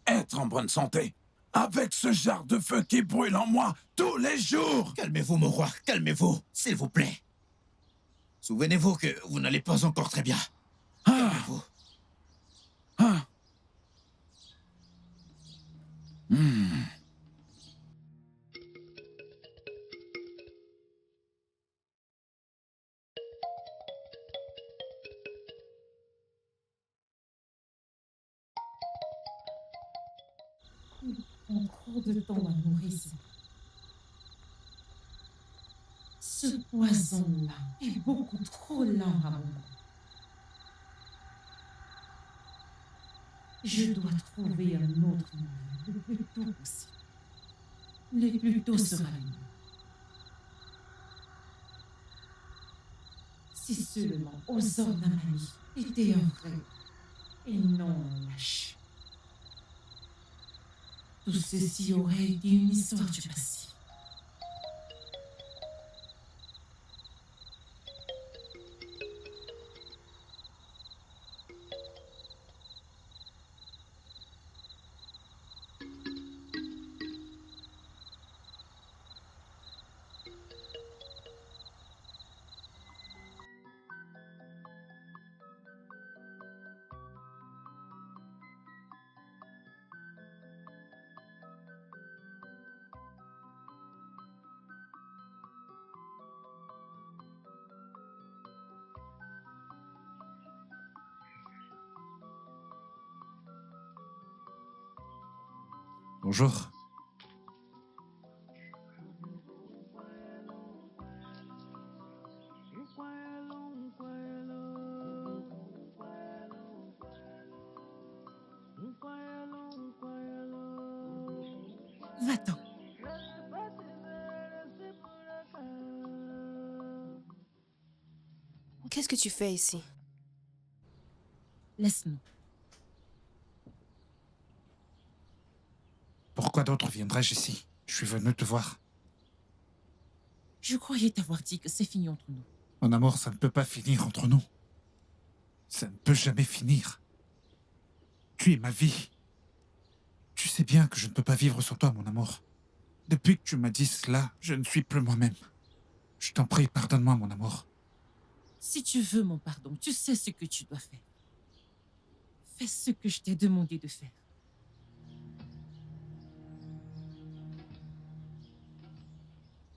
être en bonne santé avec ce genre de feu qui brûle en moi tous les jours? Calmez-vous, mon roi, calmez-vous, s'il vous plaît. Souvenez-vous que vous n'allez pas encore très bien. Calmez-vous. Ah. Hmm. On prend trop de temps à nourrir. Ce poison-là est beaucoup trop lent à mon goût. Je dois trouver un autre moyen le plus tôt possible. Le plus tôt sera le mieux. Si seulement Ozor Namani était un vrai et non un lâche. Tout ceci aurait été une histoire du passé. Bonjour. Va-t'en. Qu'est-ce que tu fais ici? Laisse-nous. Pourquoi d'autre viendrais-je ici? Je suis venu te voir. Je croyais t'avoir dit que c'est fini entre nous. Mon amour, ça ne peut pas finir entre nous. Ça ne peut jamais finir. Tu es ma vie. Tu sais bien que je ne peux pas vivre sans toi, mon amour. Depuis que tu m'as dit cela, je ne suis plus moi-même. Je t'en prie, pardonne-moi, mon amour. Si tu veux mon pardon, tu sais ce que tu dois faire. Fais ce que je t'ai demandé de faire.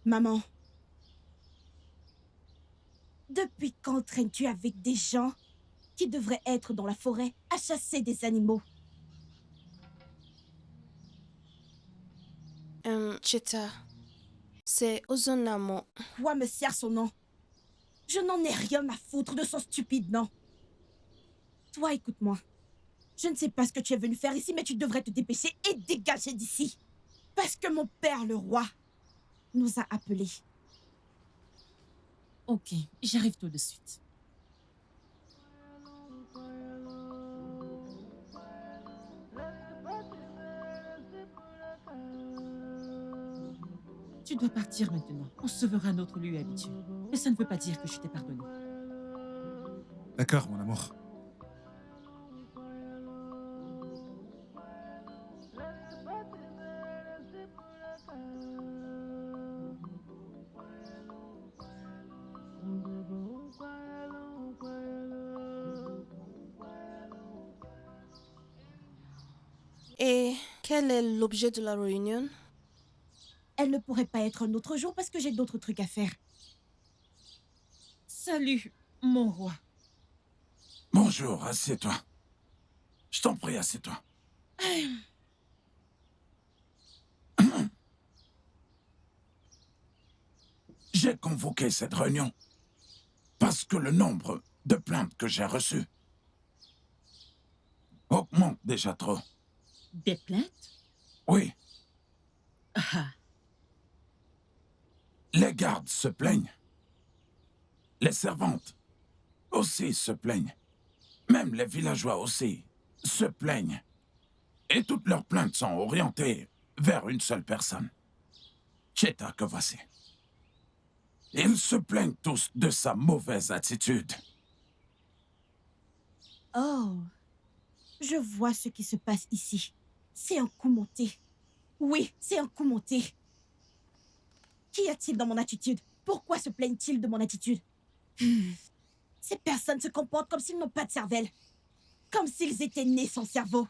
Maman, depuis quand traînes-tu avec des gens qui devraient être dans la forêt à chasser des animaux? Cheta, c'est Ozonamo. Quoi me sert son nom? Je n'en ai rien à foutre de son stupide nom. Toi, écoute-moi. Je ne sais pas ce que tu es venu faire ici, mais tu devrais te dépêcher et dégager d'ici. Parce que mon père, le roi, nous a appelés. Ok, j'arrive tout de suite. Tu dois partir maintenant. On se verra à notre lieu habituel. Mais ça ne veut pas dire que je t'ai pardonné. D'accord, mon amour. Et quel est l'objet de la réunion? Elle ne pourrait pas être un autre jour parce que j'ai d'autres trucs à faire. Salut, mon roi. Bonjour, assieds-toi. Je t'en prie, assieds-toi. J'ai convoqué cette réunion parce que le nombre de plaintes que j'ai reçues augmente déjà trop. Des plaintes? Oui, Ah, les gardes se plaignent. Les servantes aussi se plaignent. Même les villageois aussi se plaignent. Et toutes leurs plaintes sont orientées vers une seule personne. Cheta que voici. Ils se plaignent tous de sa mauvaise attitude. Oh, je vois ce qui se passe ici. C'est un coup monté. Oui, c'est un coup monté. Qu'y a-t-il dans mon attitude? Pourquoi se plaignent-ils de mon attitude? Ces personnes se comportent comme s'ils n'ont pas de cervelle. Comme s'ils étaient nés sans cerveau.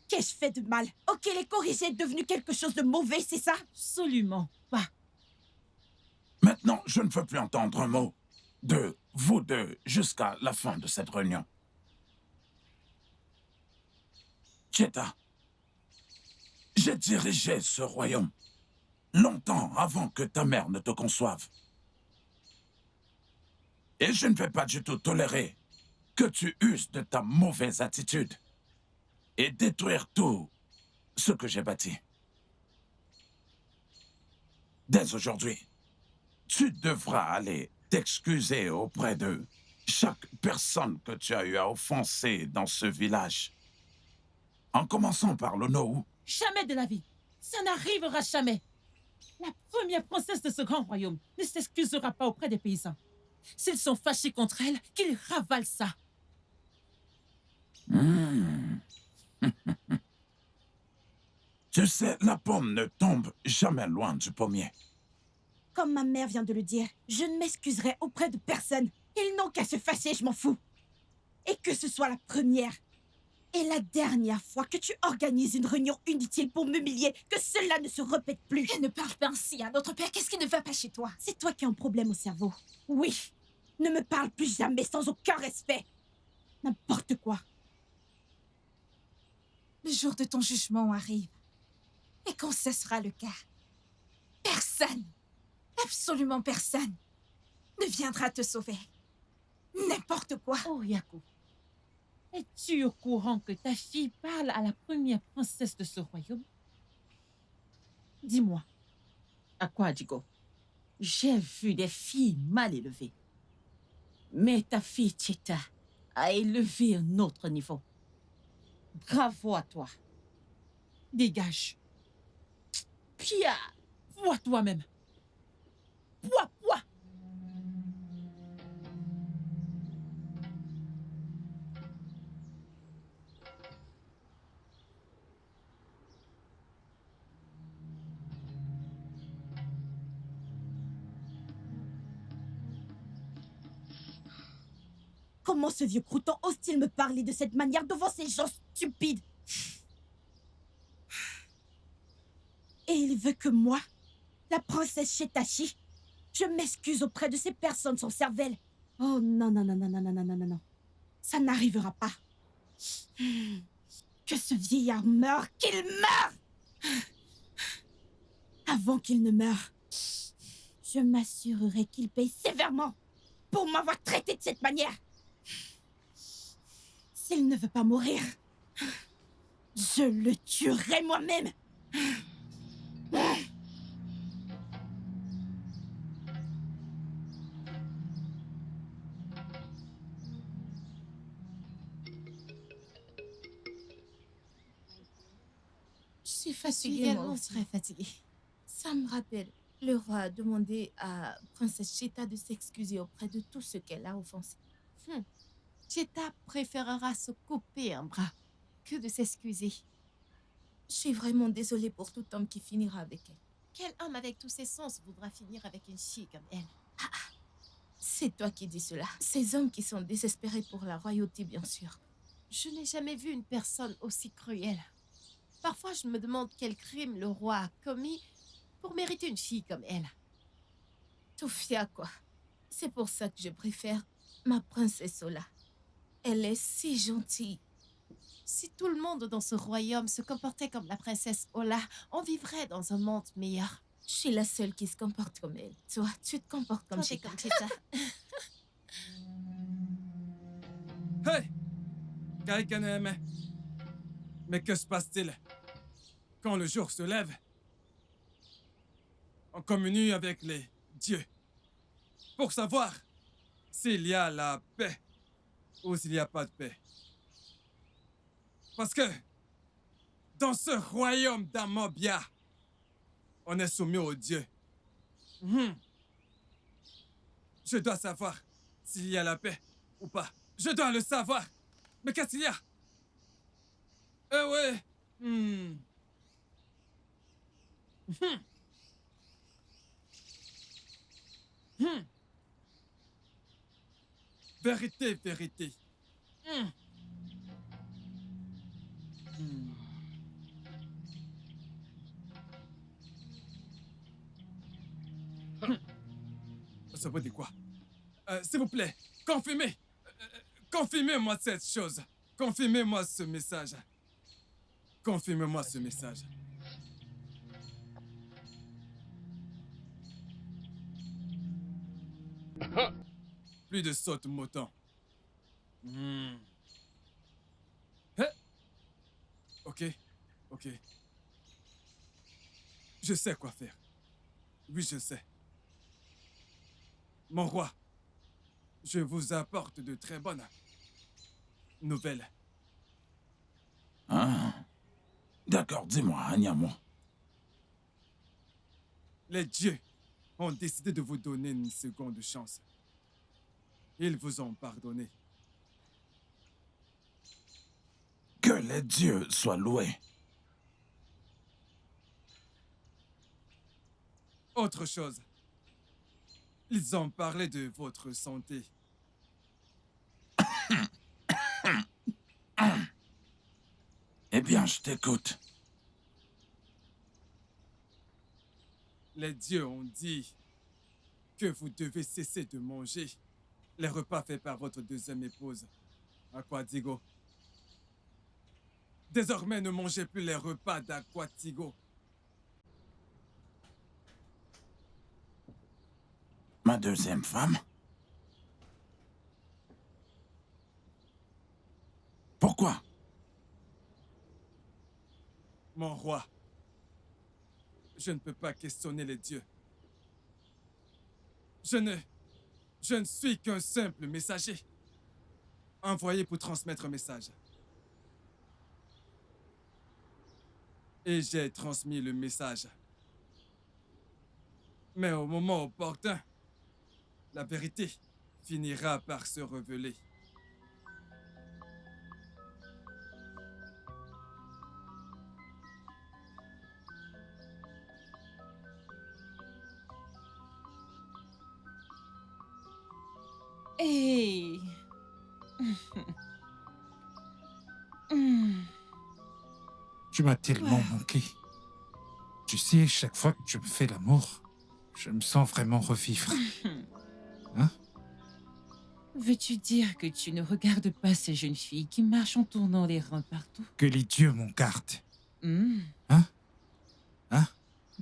Qu'ai-je fait de mal? Ok, les corriger est devenu quelque chose de mauvais, c'est ça? absolument pas. Maintenant, je ne veux plus entendre un mot de vous deux jusqu'à la fin de cette réunion. Cheta, j'ai dirigé ce royaume longtemps avant que ta mère ne te conçoive. Et je ne vais pas du tout tolérer que tu uses de ta mauvaise attitude et détruire tout ce que j'ai bâti. Dès aujourd'hui, tu devras aller t'excuser auprès de chaque personne que tu as eu à offenser dans ce village. En commençant par l'Onowu. Jamais de la vie. Ça n'arrivera jamais. La première princesse de ce grand royaume ne s'excusera pas auprès des paysans. S'ils sont fâchés contre elle, qu'ils ravalent ça. Tu sais, la pomme ne tombe jamais loin du pommier. Comme ma mère vient de le dire, je ne m'excuserai auprès de personne. Ils n'ont qu'à se fâcher, je m'en fous. Et que ce soit la première et la dernière fois que tu organises une réunion inutile pour m'humilier, que cela ne se répète plus. Et ne parle pas ainsi à notre père. Qu'est-ce qui ne va pas chez toi? C'est toi qui as un problème au cerveau. Oui. Ne me parle plus jamais sans aucun respect. N'importe quoi. Le jour de ton jugement arrive. Et quand ce sera le cas, personne, absolument personne, ne viendra te sauver. N'importe quoi. Oh, Yako. Es-tu au courant que ta fille parle à la première princesse de ce royaume? Dis-moi. À quoi, Digo? J'ai vu des filles mal élevées. Mais ta fille Cheta a élevé un autre niveau. Bravo à toi. Dégage. Pia, vois toi-même. Pouah. Comment ce vieux crouton ose-t-il me parler de cette manière devant ces gens stupides? Et il veut que moi, la princesse Chetachi, je m'excuse auprès de ces personnes sans cervelle. Oh non. Ça n'arrivera pas. Que ce vieillard meure, qu'il meure! Avant qu'il ne meure, je m'assurerai qu'il paye sévèrement pour m'avoir traité de cette manière. S'il ne veut pas mourir, je le tuerai moi-même. Je suis fatiguée, Je suis également moi aussi. très fatiguée. Ça me rappelle, le roi a demandé à princesse Cheta de s'excuser auprès de tout ce qu'elle a offensé. Cheta préférera se couper un bras que de s'excuser. Je suis vraiment désolée pour tout homme qui finira avec elle. Quel homme avec tous ses sens voudra finir avec une fille comme elle? C'est toi qui dis cela. Ces hommes qui sont désespérés pour la royauté, bien sûr. Je n'ai jamais vu une personne aussi cruelle. Parfois, je me demande quel crime le roi a commis pour mériter une fille comme elle. Toufia, quoi. C'est pour ça que je préfère ma princesse Ola. Elle est si gentille. Si tout le monde dans ce royaume se comportait comme la princesse Ola, on vivrait dans un monde meilleur. Je suis la seule qui se comporte comme elle. Toi, tu te comportes comme Chita. Hey! Kaikaneme. Mais que se passe-t-il? Quand le jour se lève, on communie avec les dieux pour savoir s'il y a la paix ou s'il n'y a pas de paix. Parce que dans ce royaume d'Amobia, on est soumis aux dieux. Je dois savoir s'il y a la paix ou pas. Je dois le savoir. Mais qu'est-ce qu'il y a? Ouais. Vérité, vérité. Ça veut dire quoi? S'il vous plaît, confirmez. Confirmez-moi cette chose. Confirmez-moi ce message. Confirmez-moi ce message. Plus de saute-mouton. Ok. Je sais quoi faire. Oui, je sais. Mon roi, je vous apporte de très bonnes nouvelles. Ah. D'accord, dis-moi, Anyamo. Les dieux ont décidé de vous donner une seconde chance. Ils vous ont pardonné. Que les dieux soient loués. Autre chose. Ils ont parlé de votre santé. Eh bien, je t'écoute. Les dieux ont dit que vous devez cesser de manger les repas faits par votre deuxième épouse, Aquatigo. Désormais, ne mangez plus les repas d'Aquatigo. Ma deuxième femme? Pourquoi? Mon roi, je ne peux pas questionner les dieux. Je ne suis qu'un simple messager, envoyé pour transmettre un message. Et j'ai transmis le message. Mais au moment opportun, la vérité finira par se révéler. Hey. Tu m'as tellement manqué. Tu sais, chaque fois que tu me fais l'amour, je me sens vraiment revivre. Hein? Veux-tu dire que tu ne regardes pas ces jeunes filles qui marchent en tournant les reins partout? Que les dieux m'en gardent. Hein?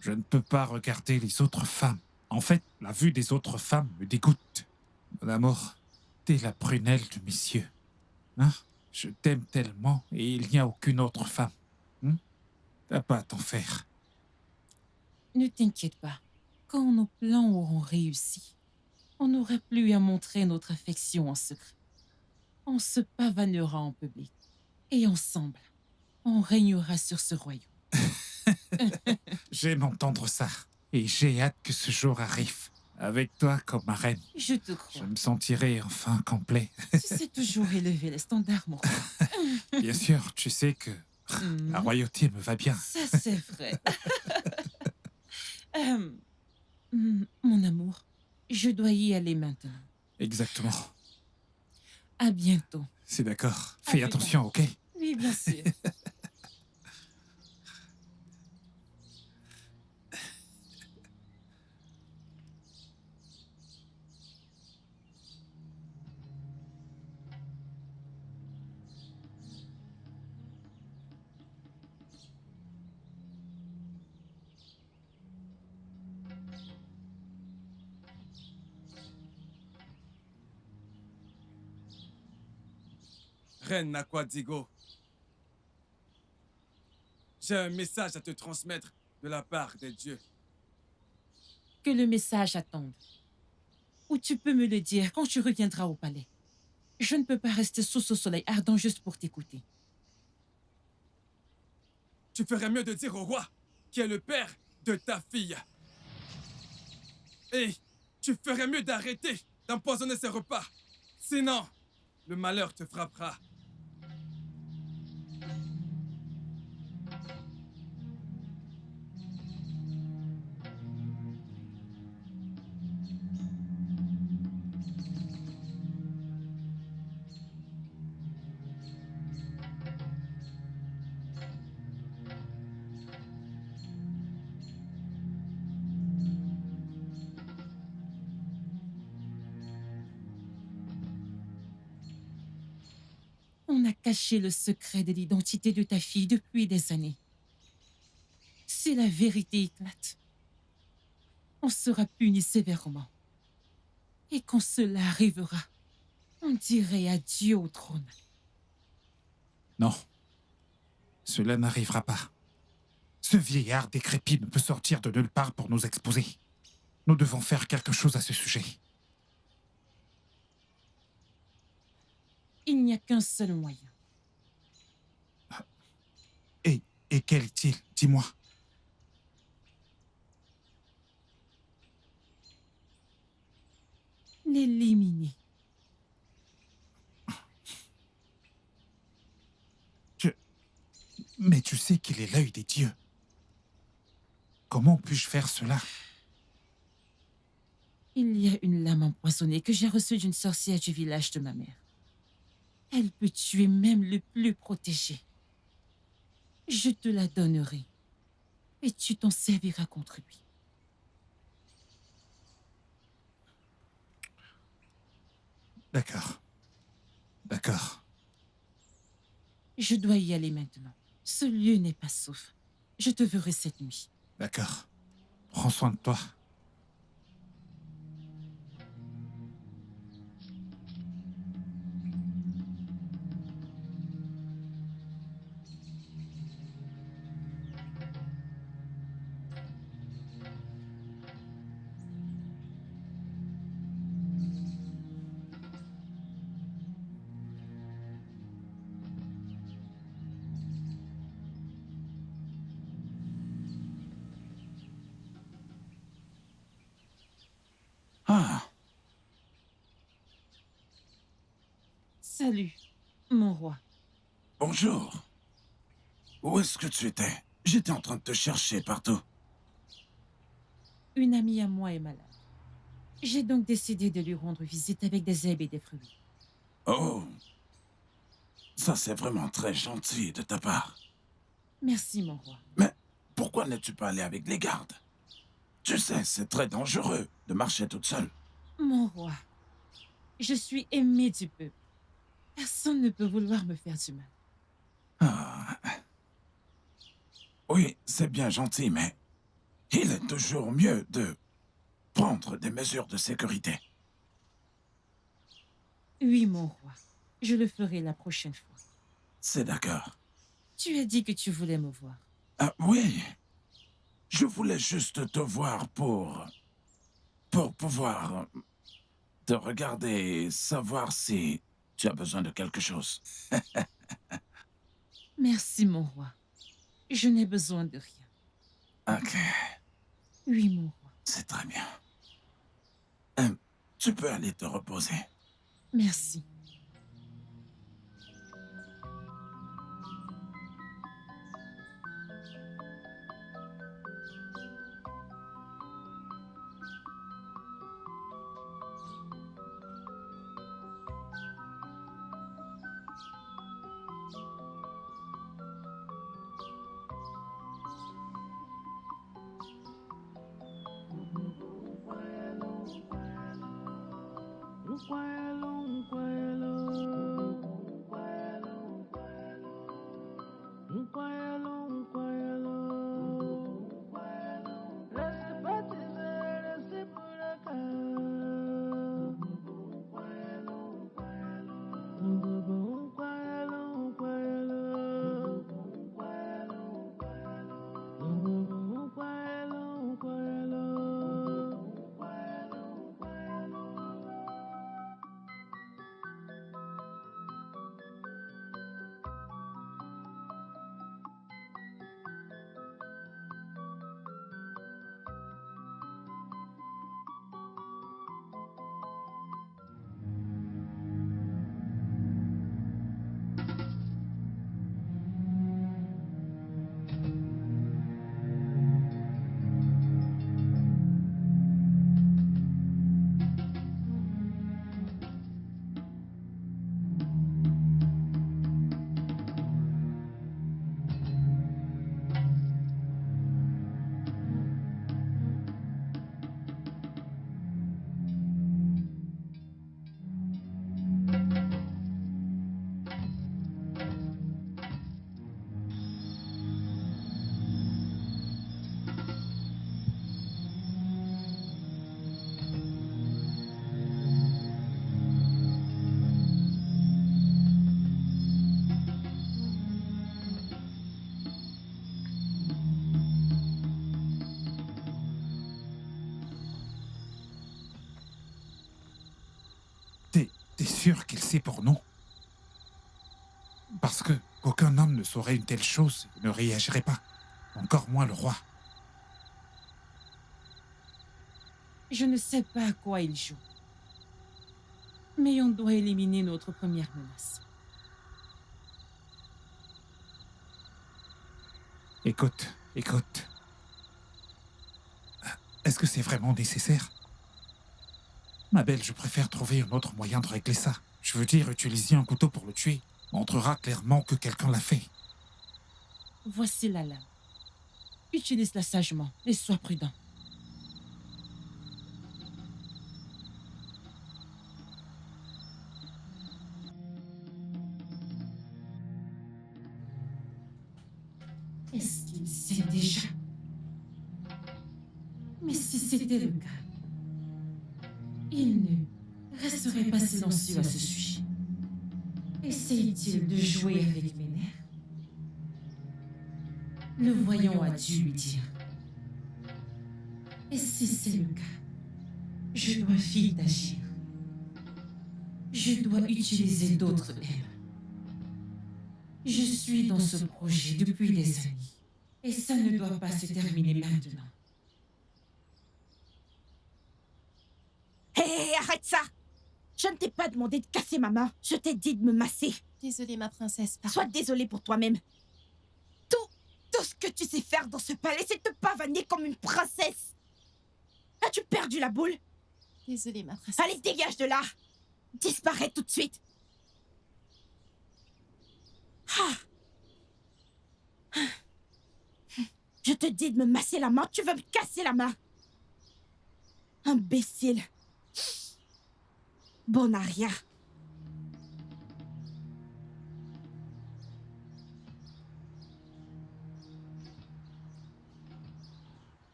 Je ne peux pas regarder les autres femmes. En fait, la vue des autres femmes me dégoûte. Mon amour, t'es la prunelle de mes yeux. Hein? Je t'aime tellement et il n'y a aucune autre femme. T'as pas à t'en faire. Ne t'inquiète pas. Quand nos plans auront réussi, on n'aura plus à montrer notre affection en secret. On se pavanera en public. Et ensemble, on régnera sur ce royaume. J'aime entendre ça. Et j'ai hâte que ce jour arrive. Avec toi comme ma reine. Je te crois. Je me sentirai enfin complet. Tu sais toujours élever les standards, mon roi. Bien sûr, tu sais que la royauté me va bien. Ça, c'est vrai. Mon amour, je dois y aller maintenant. Exactement. À bientôt. C'est d'accord. À Fais plus attention, tard. ok? Oui, bien sûr. Reine Nakwadigo, j'ai un message à te transmettre de la part des dieux. Que le message attende. Ou tu peux me le dire quand tu reviendras au palais. Je ne peux pas rester sous ce soleil ardent juste pour t'écouter. Tu ferais mieux de dire au roi qui est le père de ta fille. Et tu ferais mieux d'arrêter d'empoisonner ses repas. Sinon, le malheur te frappera. On a caché le secret de l'identité de ta fille depuis des années. Si la vérité éclate, on sera puni sévèrement. Et quand cela arrivera, on dirait adieu au trône. Non. Cela n'arrivera pas. Ce vieillard décrépit ne peut sortir de nulle part pour nous exposer. Nous devons faire quelque chose à ce sujet. Il n'y a qu'un seul moyen. Et quel est-il? Dis-moi. L'éliminer. Mais tu sais qu'il est l'œil des dieux. Comment puis-je faire cela? Il y a une lame empoisonnée que j'ai reçue d'une sorcière du village de ma mère. Elle peut tuer même le plus protégé. Je te la donnerai. Et tu t'en serviras contre lui. D'accord. D'accord. Je dois y aller maintenant. Ce lieu n'est pas sauf. Je te verrai cette nuit. D'accord. Prends soin de toi. Ah, Salut, mon roi. bonjour. Où est-ce que tu étais? J'étais en train de te chercher partout. Une amie à moi est malade. J'ai donc décidé de lui rendre visite avec des herbes et des fruits. Oh, ça c'est vraiment très gentil de ta part. Merci, mon roi. Mais pourquoi n'es-tu pas allé avec les gardes? Tu sais, c'est très dangereux de marcher toute seule. Mon roi, je suis aimée du peuple. Personne ne peut vouloir me faire du mal. Ah. Oui, c'est bien gentil, mais il est toujours mieux de prendre des mesures de sécurité. Oui, mon roi. Je le ferai la prochaine fois. C'est d'accord. Tu as dit que tu voulais me voir. Ah oui. Je voulais juste te voir pour pouvoir te regarder et savoir si tu as besoin de quelque chose. Merci, mon roi. Je n'ai besoin de rien. Ok, Oui, mon roi. c'est très bien. Tu peux aller te reposer. Merci. Quay lung quay sûr qu'il sait pour nous. Parce que qu'aucun homme ne saurait une telle chose et ne réagirait pas. Encore moins le roi. Je ne sais pas à quoi il joue. Mais on doit éliminer notre première menace. Écoute. Est-ce que c'est vraiment nécessaire? Ma belle, je préfère trouver un autre moyen de régler ça. Je veux dire, utiliser un couteau pour le tuer montrera clairement que quelqu'un l'a fait. Voici la lame. Utilise-la sagement et sois prudent. Est-ce qu'il sait déjà? Mais si c'était le cas, il ne resterait pas silencieux à ce sujet. Essaye-t-il de jouer avec mes nerfs? Le voyant a dû lui dire. Et si c'est le cas, je dois vite agir. Je dois utiliser d'autres herbes. Je suis dans ce projet depuis des années. Et ça ne doit pas se terminer maintenant. Hé, arrête ça! Je ne t'ai pas demandé de casser ma main. Je t'ai dit de me masser. Désolée, ma princesse. Pardon. Sois désolée pour toi-même. Tout ce que tu sais faire dans ce palais, c'est te pavaner comme une princesse. As-tu perdu la boule? Désolée, ma princesse. Allez, dégage de là. Disparais tout de suite. Je te dis de me masser la main, tu veux me casser la main. Imbécile. Bon à rien.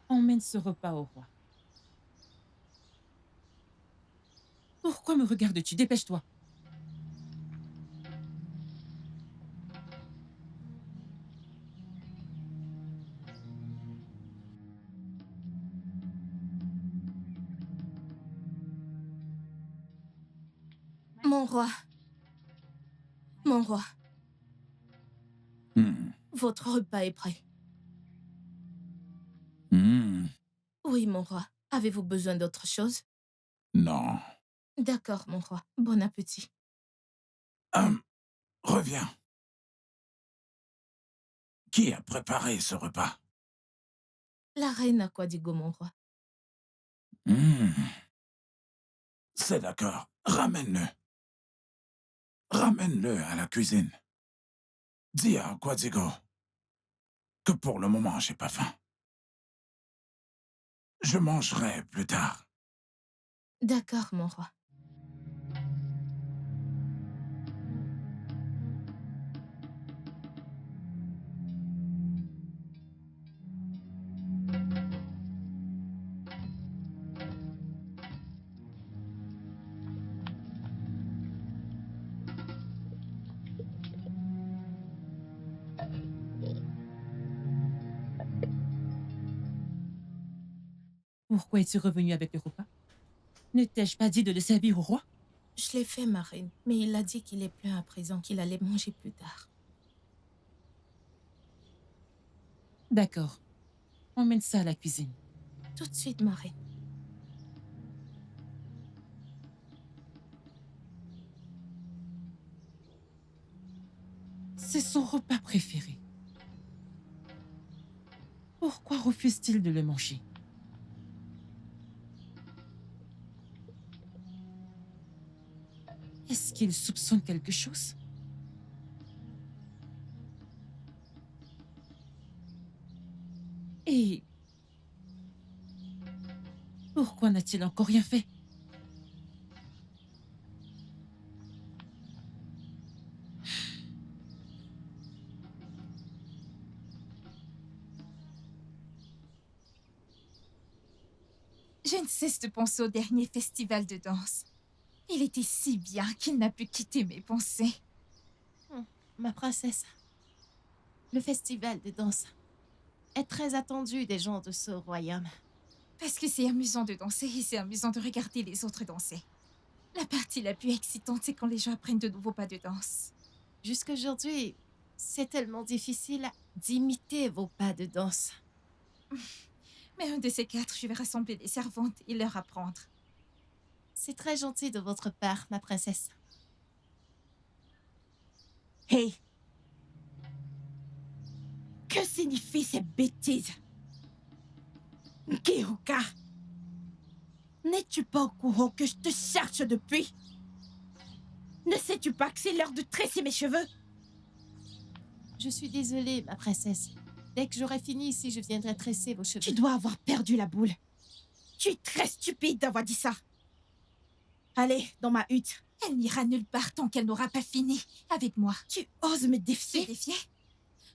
Emmène ce repas au roi. Pourquoi me regardes-tu? Dépêche-toi. Mon roi. Votre repas est prêt. Oui, mon roi. Avez-vous besoin d'autre chose? Non. D'accord, mon roi. Bon appétit. Reviens. Qui a préparé ce repas? La reine Aquadigo, mon roi. C'est d'accord. Ramène-le. Ramène-le à la cuisine. Dis à Aquadigo que pour le moment, j'ai pas faim. Je mangerai plus tard. D'accord, mon roi. Pourquoi es-tu revenu avec le repas? Ne t'ai-je pas dit de le servir au roi? Je l'ai fait, ma reine, mais il a dit qu'il est plein à présent, qu'il allait manger plus tard. D'accord. Emmène ça à la cuisine. Tout de suite, ma reine. C'est son repas préféré. Pourquoi refuse-t-il de le manger? Est-ce qu'il soupçonne quelque chose? Et pourquoi n'a-t-il encore rien fait? Je ne cesse de penser au dernier festival de danse. Il était si bien qu'il n'a pu quitter mes pensées. Ma princesse, le festival de danse est très attendu des gens de ce royaume. Parce que c'est amusant de danser et c'est amusant de regarder les autres danser. La partie la plus excitante, c'est quand les gens apprennent de nouveaux pas de danse. Jusqu'aujourd'hui, c'est tellement difficile d'imiter vos pas de danse. Mais un de ces quatre, je vais rassembler des servantes et leur apprendre. C'est très gentil de votre part, ma princesse. Hey! Que signifient ces bêtises? Nkiruka, n'es-tu pas au courant que je te cherche depuis? Ne sais-tu pas que c'est l'heure de tresser mes cheveux? Je suis désolée, ma princesse. Dès que j'aurai fini ici, je viendrai tresser vos cheveux. Tu dois avoir perdu la boule. Tu es très stupide d'avoir dit ça. Allez, dans ma hutte. Elle n'ira nulle part tant qu'elle n'aura pas fini avec moi. Tu oses me Te défier? défier?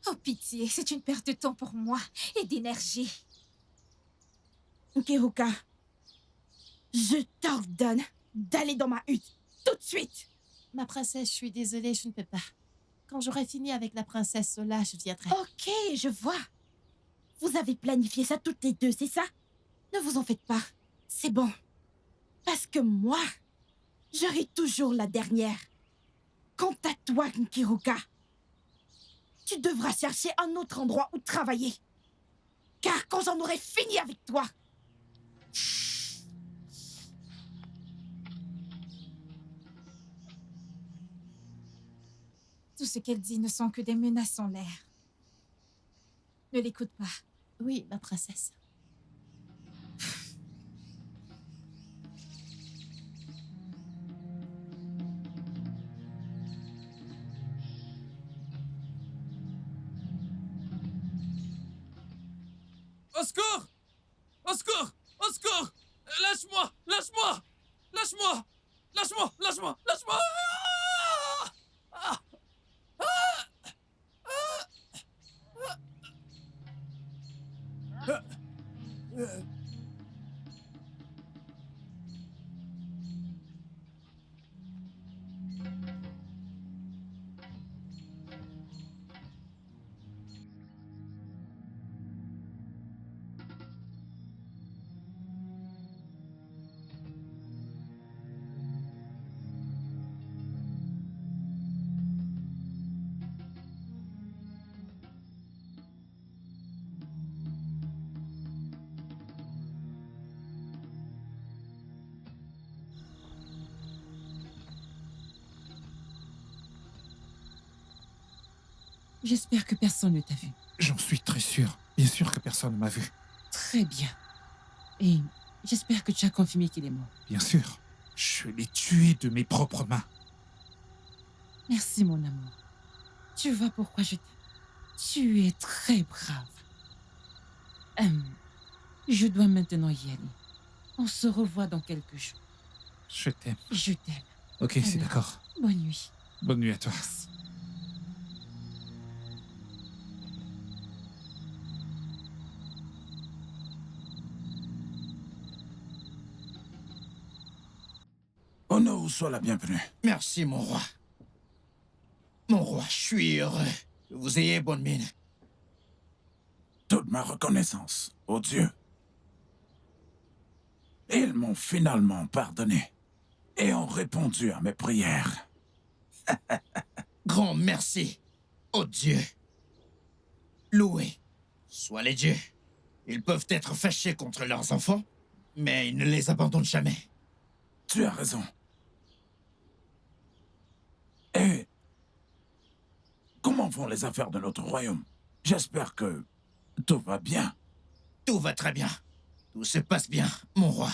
Oh pitié, c'est une perte de temps pour moi et d'énergie. Nkiruka, je t'ordonne d'aller dans ma hutte tout de suite. Ma princesse, je suis désolée, je ne peux pas. Quand j'aurai fini avec la princesse Sola, je viendrai. Ok, je vois. Vous avez planifié ça toutes les deux, c'est ça? Ne vous en faites pas. C'est bon. Parce que moi, j'aurai toujours la dernière. Quant à toi, Nkiruka, tu devras chercher un autre endroit où travailler. Car quand j'en aurai fini avec toi... Tout ce qu'elle dit ne sont que des menaces en l'air. Ne l'écoute pas. Oui, ma princesse. Au secours! Au secours! Au secours! Lâche-moi! Lâche-moi! Lâche-moi! Lâche-moi! Lâche-moi! Lâche-moi! Ah! J'espère que personne ne t'a vu. J'en suis très sûr. Bien sûr que personne ne m'a vu. Très bien. Et j'espère que tu as confirmé qu'il est mort. Bien sûr. Je l'ai tué de mes propres mains. Merci, mon amour. Tu vois pourquoi je t'aime. Tu es très brave. Je dois maintenant y aller. On se revoit dans quelques jours. Je t'aime. Je t'aime. Ok, c'est Alors, d'accord. Bonne nuit. Bonne nuit à toi. Merci. Ono, sois la bienvenue. Merci, mon roi. Mon roi, je suis heureux que vous ayez bonne mine. Toute ma reconnaissance aux dieux. Ils m'ont finalement pardonné et ont répondu à mes prières. Grand merci aux dieux. Loués soient les dieux. Ils peuvent être fâchés contre leurs enfants, mais ils ne les abandonnent jamais. Tu as raison. Et comment vont les affaires de notre royaume? J'espère que tout va bien. Tout va très bien. Tout se passe bien, mon roi.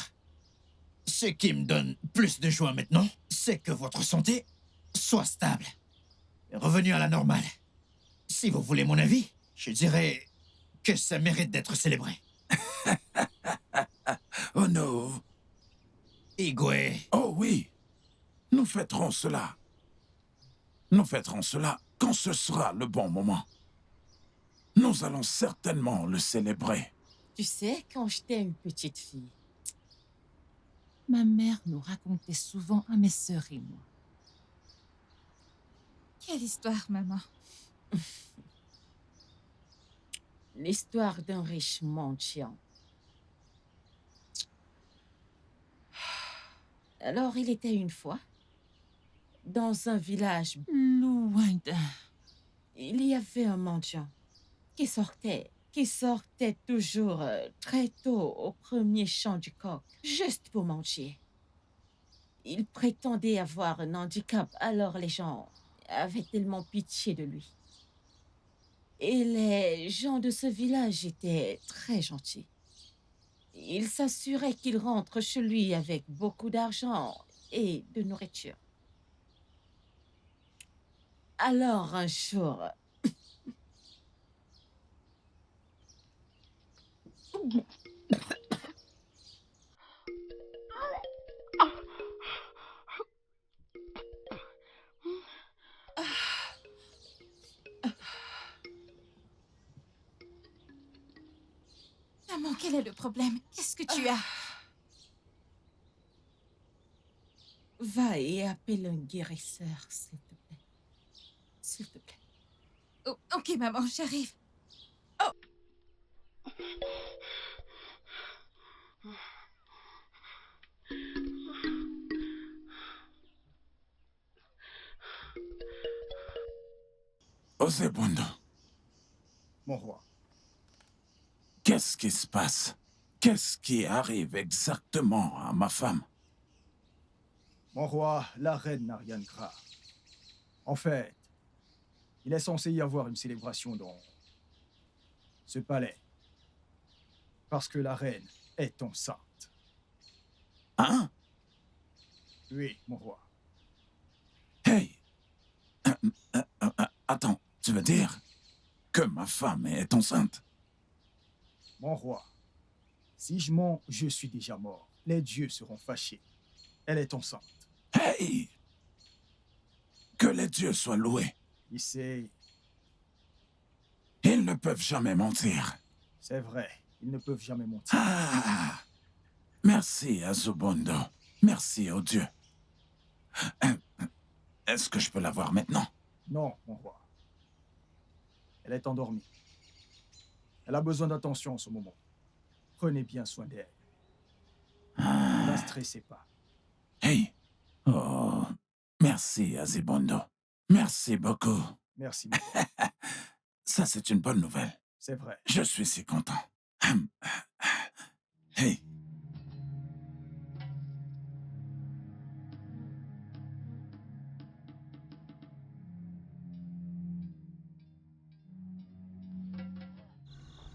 Ce qui me donne plus de joie maintenant, c'est que votre santé soit stable et revenue à la normale. Si vous voulez mon avis, je dirais que ça mérite d'être célébré. Oh non. Igwe. Oh oui. Nous fêterons cela. Nous fêterons cela quand ce sera le bon moment. Nous allons certainement le célébrer. Tu sais, quand j'étais une petite fille, ma mère nous racontait souvent à mes sœurs et moi. Quelle histoire, maman? L'histoire d'un riche mendiant. Alors, il était une fois, dans un village lointain, il y avait un mendiant qui sortait toujours très tôt au premier chant du coq, juste pour manger. Il prétendait avoir un handicap, alors les gens avaient tellement pitié de lui. Et les gens de ce village étaient très gentils. Ils s'assuraient qu'il rentre chez lui avec beaucoup d'argent et de nourriture. Alors un jour, Maman, quel est le problème? Qu'est-ce que tu as? va et appelle un guérisseur, s'il te plaît. S'il te plaît. Oh, ok, maman, j'arrive. Osebundo, Mon roi, qu'est-ce qui se passe? Qu'est-ce qui arrive exactement à ma femme? mon roi, la reine n'a rien de grave. En fait, il est censé y avoir une célébration dans ce palais. Parce que la reine est enceinte. Hein? Oui, mon roi. Hey! Attends, tu veux dire que ma femme est enceinte? Mon roi, si je mens, je suis déjà mort. Les dieux seront fâchés. Elle est enceinte. Hey! Que les dieux soient loués. Il sait, Ils ne peuvent jamais mentir. c'est vrai, ils ne peuvent jamais mentir. Ah! Merci, Azubondo. Merci aux dieux. Est-ce que je peux la voir maintenant? Non, mon roi. Elle est endormie. Elle a besoin d'attention en ce moment. Prenez bien soin d'elle. Ne la stressez pas. Hey! Oh, merci, Azibondo. Merci beaucoup. Merci, mon roi. Ça, c'est une bonne nouvelle. C'est vrai. Je suis si content. Hey!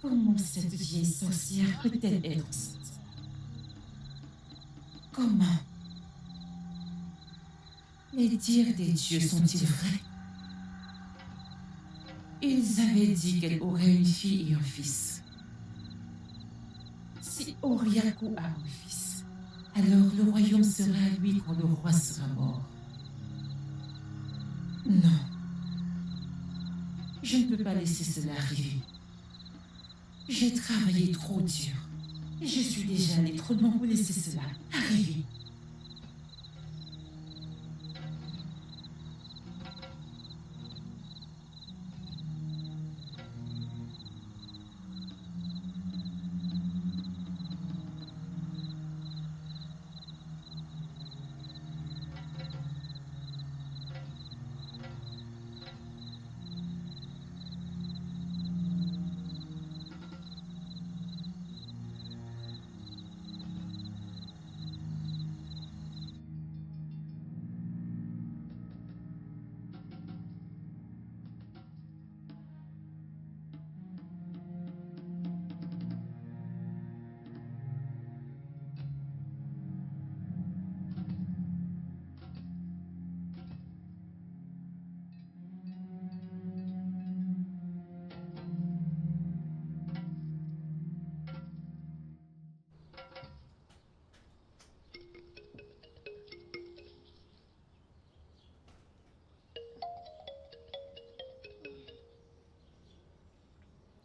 Comment cette vieille sorcière peut-elle être enceinte? Comment? Les dires des dieux sont-ils vrais? Ils avaient dit qu'elle aurait une fille et un fils. Si Oriaku a un fils, alors le royaume sera à lui quand le roi sera mort. Non. Je ne peux pas laisser cela arriver. J'ai travaillé trop dur. Et je suis déjà allée trop loin pour laisser cela arriver.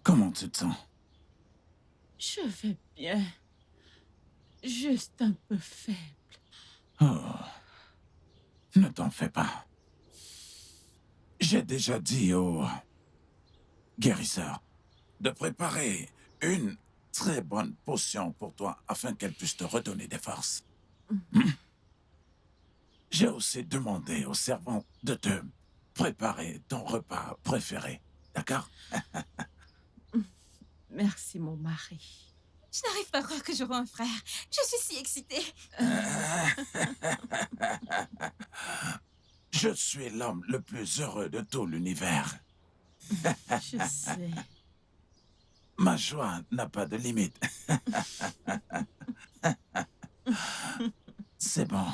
Comment tu te sens? Je vais bien. Juste un peu faible. Oh, ne t'en fais pas. J'ai déjà dit au guérisseur de préparer une très bonne potion pour toi afin qu'elle puisse te redonner des forces. J'ai aussi demandé aux servantes de te préparer ton repas préféré. D'accord? Merci, mon mari. Je n'arrive pas à croire que j'aurai un frère. Je suis si excitée. Je suis l'homme le plus heureux de tout l'univers. Je sais. Ma joie n'a pas de limite. C'est bon.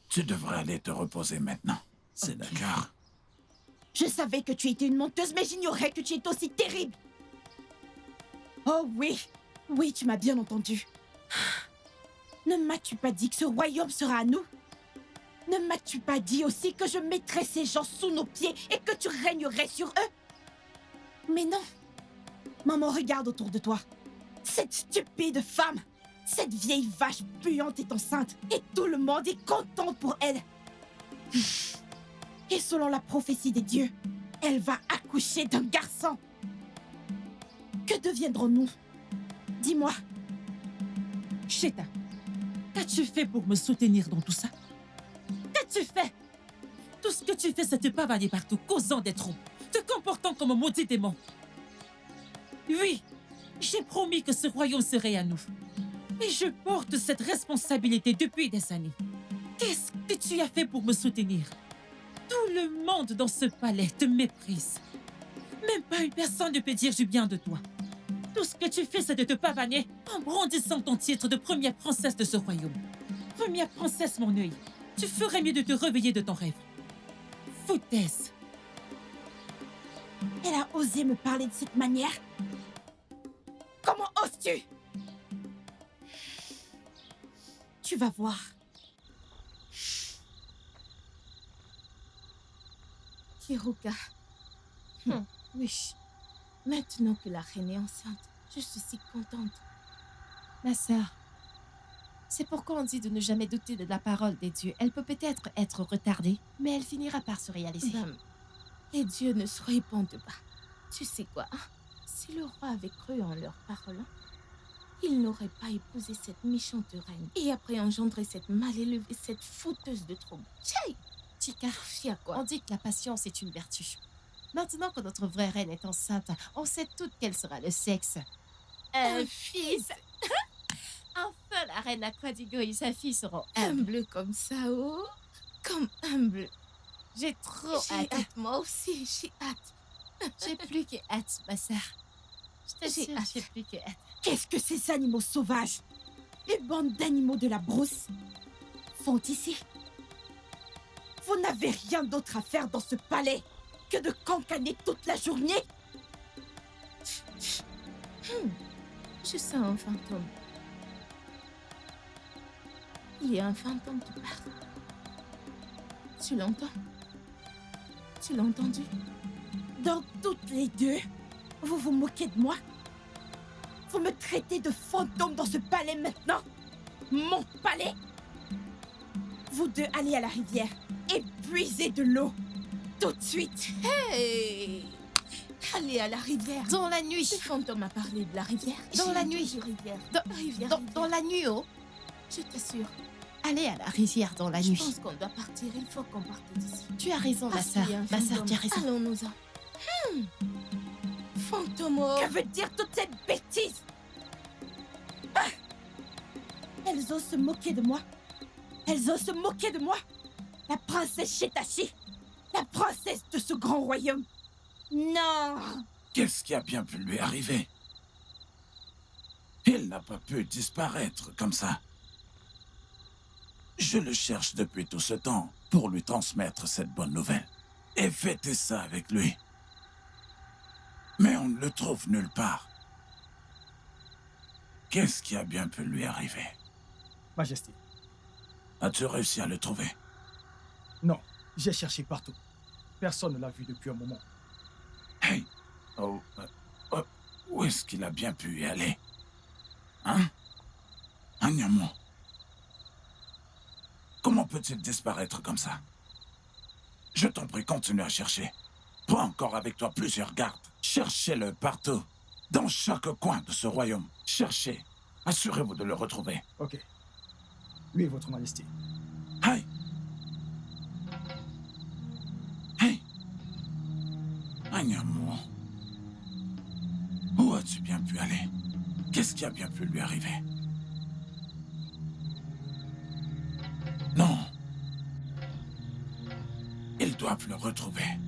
Tu devrais aller te reposer maintenant. C'est d'accord. Je savais que tu étais une menteuse, mais j'ignorais que tu étais aussi terrible. Oh oui, oui, tu m'as bien entendu. Ne m'as-tu pas dit que ce royaume sera à nous? Ne m'as-tu pas dit aussi que je mettrais ces gens sous nos pieds et que tu régnerais sur eux? Mais non. Maman, regarde autour de toi. Cette stupide femme, cette vieille vache puante est enceinte et tout le monde est content pour elle. Et selon la prophétie des dieux, elle va accoucher d'un garçon. Que deviendrons-nous? Dis-moi. Cheta, qu'as-tu fait pour me soutenir dans tout ça? Qu'as-tu fait? Tout ce que tu fais, c'est te pavaner partout, causant des troubles, te comportant comme un maudit démon. Oui, j'ai promis que ce royaume serait à nous. Et je porte cette responsabilité depuis des années. Qu'est-ce que tu as fait pour me soutenir? Tout le monde dans ce palais te méprise. Même pas une personne ne peut dire du bien de toi. Tout ce que tu fais, c'est de te pavaner en brandissant ton titre de première princesse de ce royaume. Première princesse, mon œil. Tu ferais mieux de te réveiller de ton rêve. Foutaise. Elle a osé me parler de cette manière? Comment oses-tu? Tu vas voir. Kiruka. Oui. Maintenant que la reine est enceinte, je suis si contente. Ma sœur, c'est pourquoi on dit de ne jamais douter de la parole des dieux. Elle peut peut-être être retardée, mais elle finira par se réaliser. Les dieux ne se répondent pas. Tu sais quoi? Si le roi avait cru en leurs paroles, il n'aurait pas épousé cette méchante reine et après engendré cette mal élevée, cette fouteuse de troubles. Tchaï! Chica, quoi? on dit que la patience est une vertu. Maintenant que notre vraie reine est enceinte, on sait toutes quel sera le sexe. Un fils! Enfin, la reine Aquadigo et sa fille seront Humble comme ça, oh! Comme humble. J'ai trop J'ai hâte, moi aussi, j'ai hâte. J'ai plus que hâte, ma sœur. Je te jure, j'ai plus que hâte. Qu'est-ce que ces animaux sauvages, les bandes d'animaux de la brousse, font ici? Vous n'avez rien d'autre à faire dans ce palais que de cancaner toute la journée? Je sens un fantôme. Il y a un fantôme qui parle. Tu l'entends? Tu l'as entendu? Donc toutes les deux, vous vous moquez de moi? Vous me traitez de fantôme dans ce palais maintenant? Mon palais? Vous deux allez à la rivière et puisez de l'eau. Tout de suite. Hey! Allez à la rivière. Dans la nuit. Le fantôme a parlé de la rivière. Dans la nuit. Rivière. Dans la nuit, oh. Je t'assure. Allez à la rivière dans la nuit. Je pense qu'on doit partir. Il faut qu'on parte d'ici. Tu as raison, ma sœur. Ma sœur, tu as raison. Allons-nous-en. Fantôme. Que veut dire toute cette bêtise? Ah! Elles osent se moquer de moi. Elles osent se moquer de moi. La princesse Shetashi. La princesse de ce grand royaume. Non! Qu'est-ce qui a bien pu lui arriver? Il n'a pas pu disparaître comme ça. Je le cherche depuis tout ce temps pour lui transmettre cette bonne nouvelle et fêter ça avec lui. Mais on ne le trouve nulle part. Qu'est-ce qui a bien pu lui arriver? Majesté. As-tu réussi à le trouver? Non, j'ai cherché partout. Personne ne l'a vu depuis un moment. Hey! Où est-ce qu'il a bien pu y aller? Hein? Agnamo. Comment peut-il disparaître comme ça? Je t'en prie, continue à chercher. Prends encore avec toi plusieurs gardes. Cherchez-le partout. Dans chaque coin de ce royaume. Cherchez. Assurez-vous de le retrouver. Ok. Oui, votre majesté. Hey! Hey! Agnamour, où as-tu bien pu aller? Qu'est-ce qui a bien pu lui arriver? Non. Ils doivent le retrouver.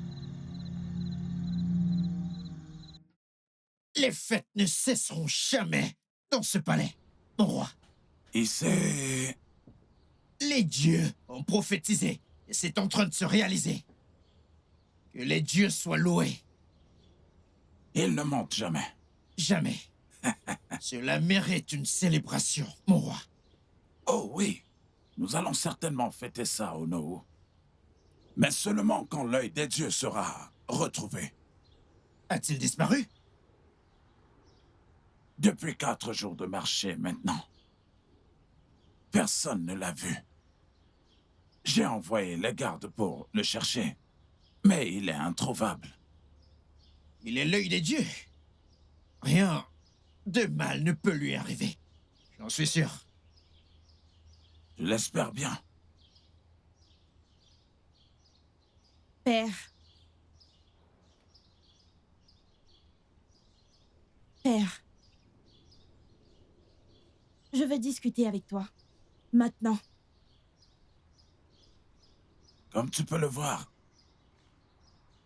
Les fêtes ne cesseront jamais dans ce palais, mon roi. Et c'est... Les dieux ont prophétisé et c'est en train de se réaliser. Que les dieux soient loués. Ils ne mentent jamais. Jamais. Cela mérite une célébration, mon roi. Oh oui, nous allons certainement fêter ça au Nohou. Mais seulement quand l'œil des dieux sera retrouvé. A-t-il disparu? Depuis 4 jours de marché maintenant. Personne ne l'a vu. J'ai envoyé les gardes pour le chercher, mais il est introuvable. Il est l'œil des dieux. Rien de mal ne peut lui arriver. J'en suis sûr. Je l'espère bien. Père. Père. Je veux discuter avec toi. Maintenant. Comme tu peux le voir,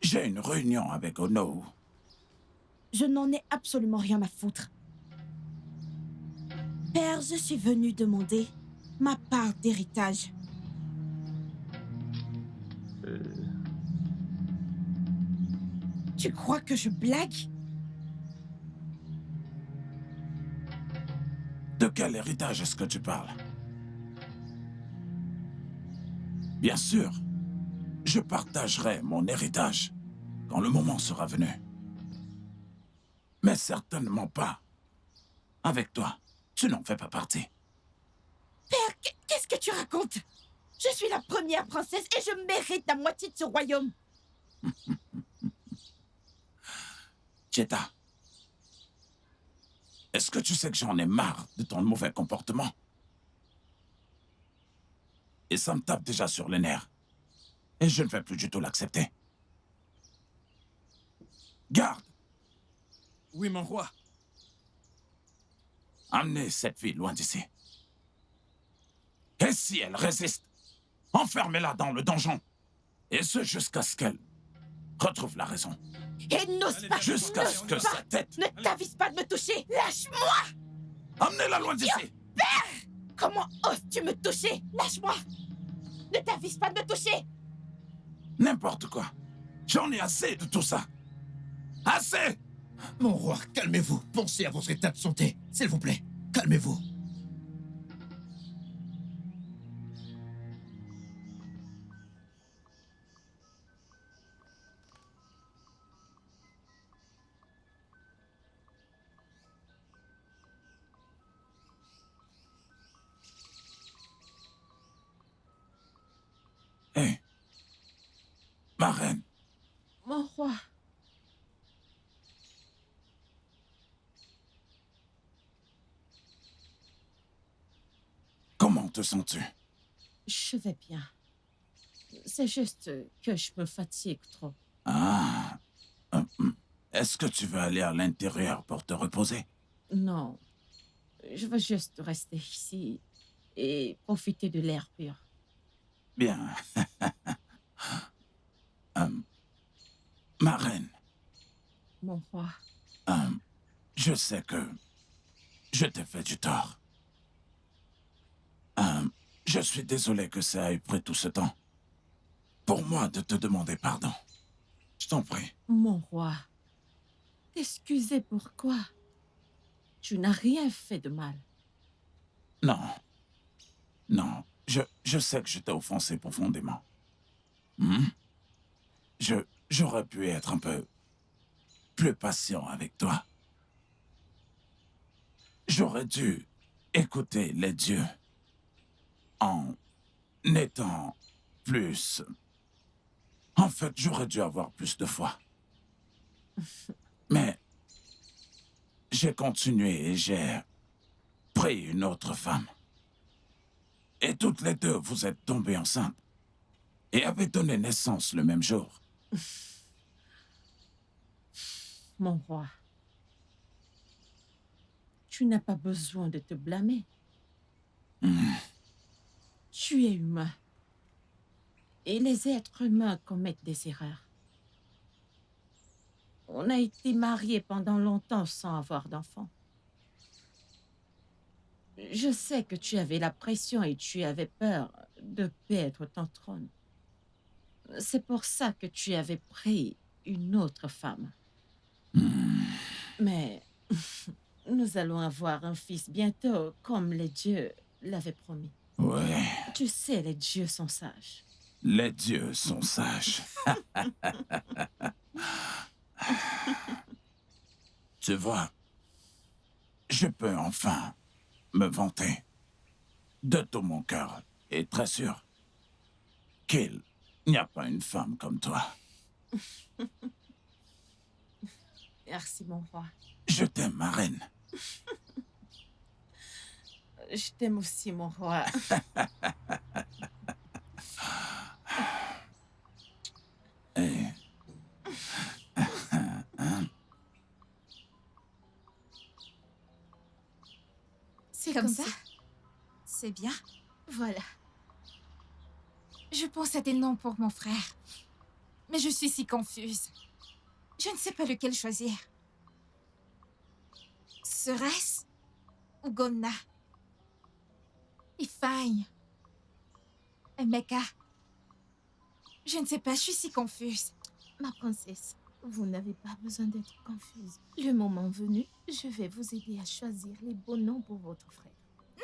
j'ai une réunion avec Onowu. Je n'en ai absolument rien à foutre. Père, je suis venu demander ma part d'héritage. Tu crois que je blague? De quel héritage est-ce que tu parles? Bien sûr, je partagerai mon héritage quand le moment sera venu. Mais certainement pas avec toi. Tu n'en fais pas partie. Père, qu'est-ce que tu racontes? Je suis la première princesse et je mérite la moitié de ce royaume. Tcheta, est-ce que tu sais que j'en ai marre de ton mauvais comportement? Et ça me tape déjà sur les nerfs. Et je ne vais plus du tout l'accepter. Garde! Oui, mon roi. Amenez cette fille loin d'ici. Et si elle résiste, enfermez-la dans le donjon. Et ce jusqu'à ce qu'elle retrouve la raison. Et n'ose pas, Jusqu'à ce que sa tête... ne t'avise pas de me toucher. Lâche-moi! Amenez-la loin d'ici! Père! Comment oses-tu me toucher? Lâche-moi! Ne t'avise pas de me toucher! N'importe quoi. J'en ai assez de tout ça. Assez! Mon roi, calmez-vous. Pensez à votre état de santé. S'il vous plaît, calmez-vous. Hé, ma reine, Mon roi, comment te sens-tu? je vais bien. C'est juste que je me fatigue trop. Ah, est-ce que tu veux aller à l'intérieur pour te reposer? Non, je veux juste rester ici et profiter de l'air pur. Bien. Ma reine, Mon roi, je sais que je t'ai fait du tort. Je suis désolé que ça ait pris tout ce temps pour moi de te demander pardon. Je t'en prie. mon roi, t'excuser pourquoi? Tu n'as rien fait de mal. Non. Non, je sais que je t'ai offensé profondément. J'aurais pu être un peu plus patient avec toi. J'aurais dû écouter les dieux en étant plus... En fait, j'aurais dû avoir plus de foi. Mais j'ai continué et j'ai pris une autre femme. Et toutes les deux, vous êtes tombées enceintes. Et avez donné naissance le même jour. Mon roi, tu n'as pas besoin de te blâmer. Tu es humain. Et les êtres humains commettent des erreurs. On a été mariés pendant longtemps sans avoir d'enfants. Je sais que tu avais la pression et tu avais peur de perdre ton trône. C'est pour ça que tu avais pris une autre femme. Mais nous allons avoir un fils bientôt, comme les dieux l'avaient promis. Ouais, Tu sais, les dieux sont sages. les dieux sont sages. Tu vois, je peux enfin me vanter de tout mon cœur et très sûr qu'il n'y a pas une femme comme toi. Merci, mon roi. Je t'aime, ma reine. Je t'aime aussi, mon roi. Et... C'est Comme comme ça ça. C'est bien. Voilà. Je pense à des noms pour mon frère. Mais je suis si confuse. Je ne sais pas lequel choisir. Serait-ce ou Gonna? Ifeanyi? Emeka? Je ne sais pas, je suis si confuse. Ma princesse, vous n'avez pas besoin d'être confuse. Le moment venu, je vais vous aider à choisir les bons noms pour votre frère.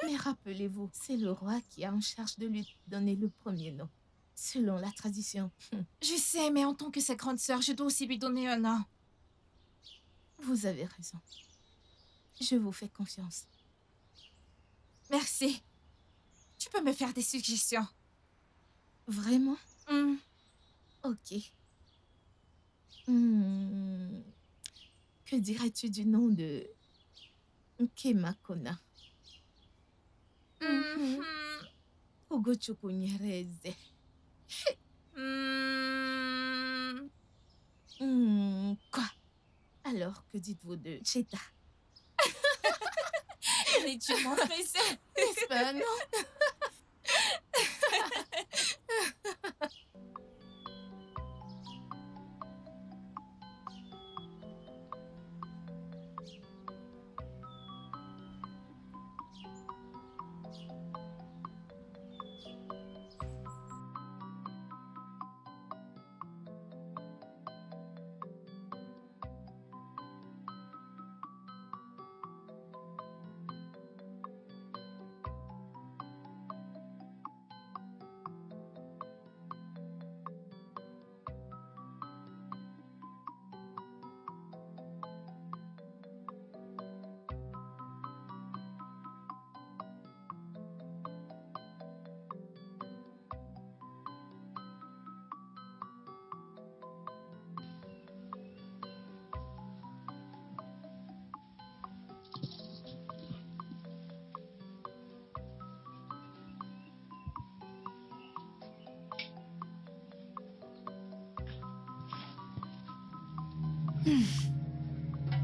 Mais rappelez-vous, c'est le roi qui est en charge de lui donner le premier nom, selon la tradition. Je sais, mais en tant que sa grande sœur, je dois aussi lui donner un nom. Vous avez raison. Je vous fais confiance. Merci. Tu peux me faire des suggestions? Vraiment? Ok. Que dirais-tu du nom de Kemakona? Ogochukwu Nyereze. Quoi? Alors, que dites-vous de Cheta? Mais tu m'en fais ça, n'est-ce pas, non?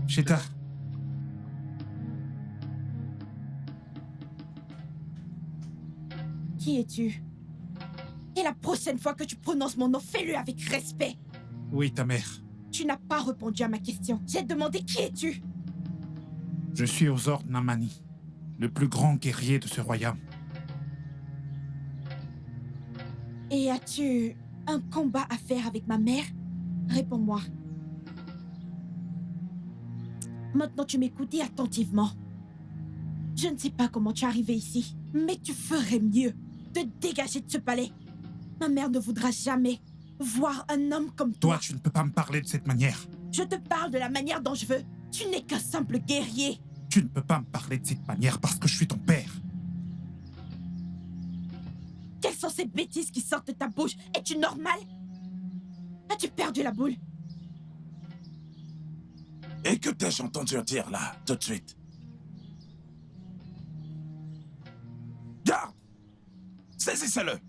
Cheta, Qui es-tu? Et la prochaine fois que tu prononces mon nom, fais-le avec respect. oui, ta mère. Tu n'as pas répondu à ma question. J'ai demandé qui es-tu? Je suis aux ordres Namani, le plus grand guerrier de ce royaume. Et as-tu un combat à faire avec ma mère? Réponds-moi. Maintenant, tu m'écoutes attentivement. Je ne sais pas comment tu es arrivé ici, mais tu ferais mieux de dégager de ce palais. Ma mère ne voudra jamais voir un homme comme toi. Toi, tu ne peux pas me parler de cette manière. Je te parle de la manière dont je veux. Tu n'es qu'un simple guerrier. Tu ne peux pas me parler de cette manière parce que je suis ton père. Quelles sont ces bêtises qui sortent de ta bouche? Es-tu normal? As-tu perdu la boule? Et que t'ai-je entendu dire là, tout de suite? Garde! Saisissez-le!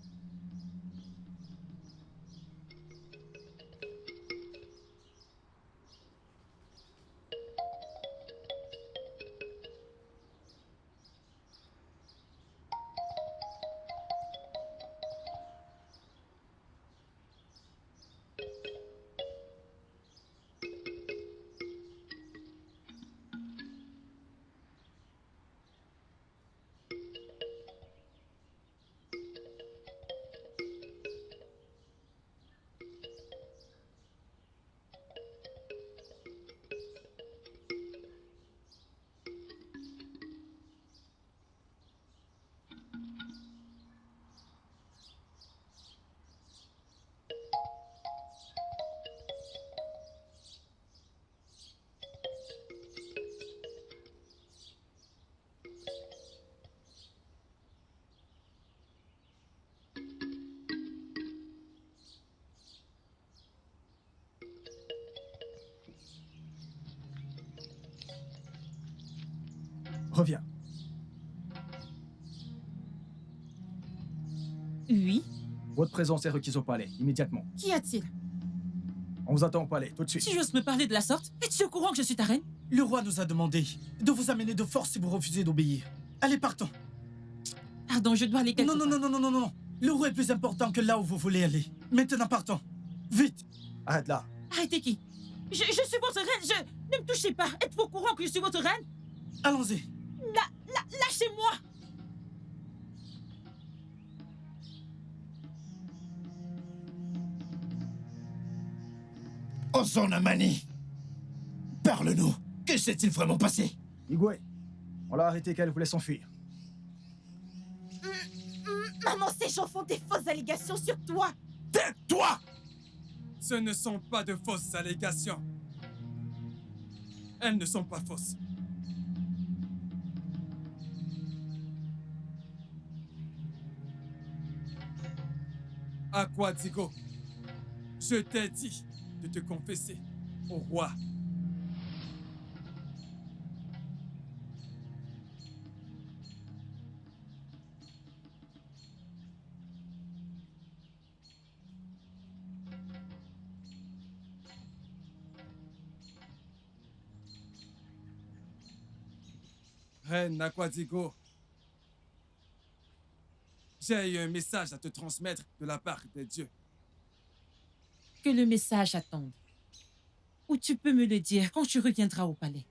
Reviens. Oui. Votre présence est requise au palais, immédiatement. Qu'y a-t-il? On vous attend au palais, tout de suite. Si j'ose me parler de la sorte, es-tu au courant que je suis ta reine? Le roi nous a demandé de vous amener de force si vous refusez d'obéir. Allez, partons. Pardon, je dois aller quelque Non, non, part. non, non, non, non, non. Le roi est plus important que là où vous voulez aller. Maintenant, partons. Vite. Arrête là. Arrêtez qui? Je suis votre reine, ne me touchez pas. Êtes-vous au courant que je suis votre reine? Allons-y. Lâchez-moi! Ozon Amani, parle-nous. Que s'est-il vraiment passé? Igwe, on l'a arrêté qu'elle voulait s'enfuir. Maman, ces gens font des fausses allégations sur toi. Tais-toi! Ce ne sont pas de fausses allégations. Elles ne sont pas fausses. Aquadigo, je t'ai dit de te confesser au roi. Reine Aquadigo, j'ai un message à te transmettre de la part des dieux. Que le message attende. Ou tu peux me le dire quand tu reviendras au palais.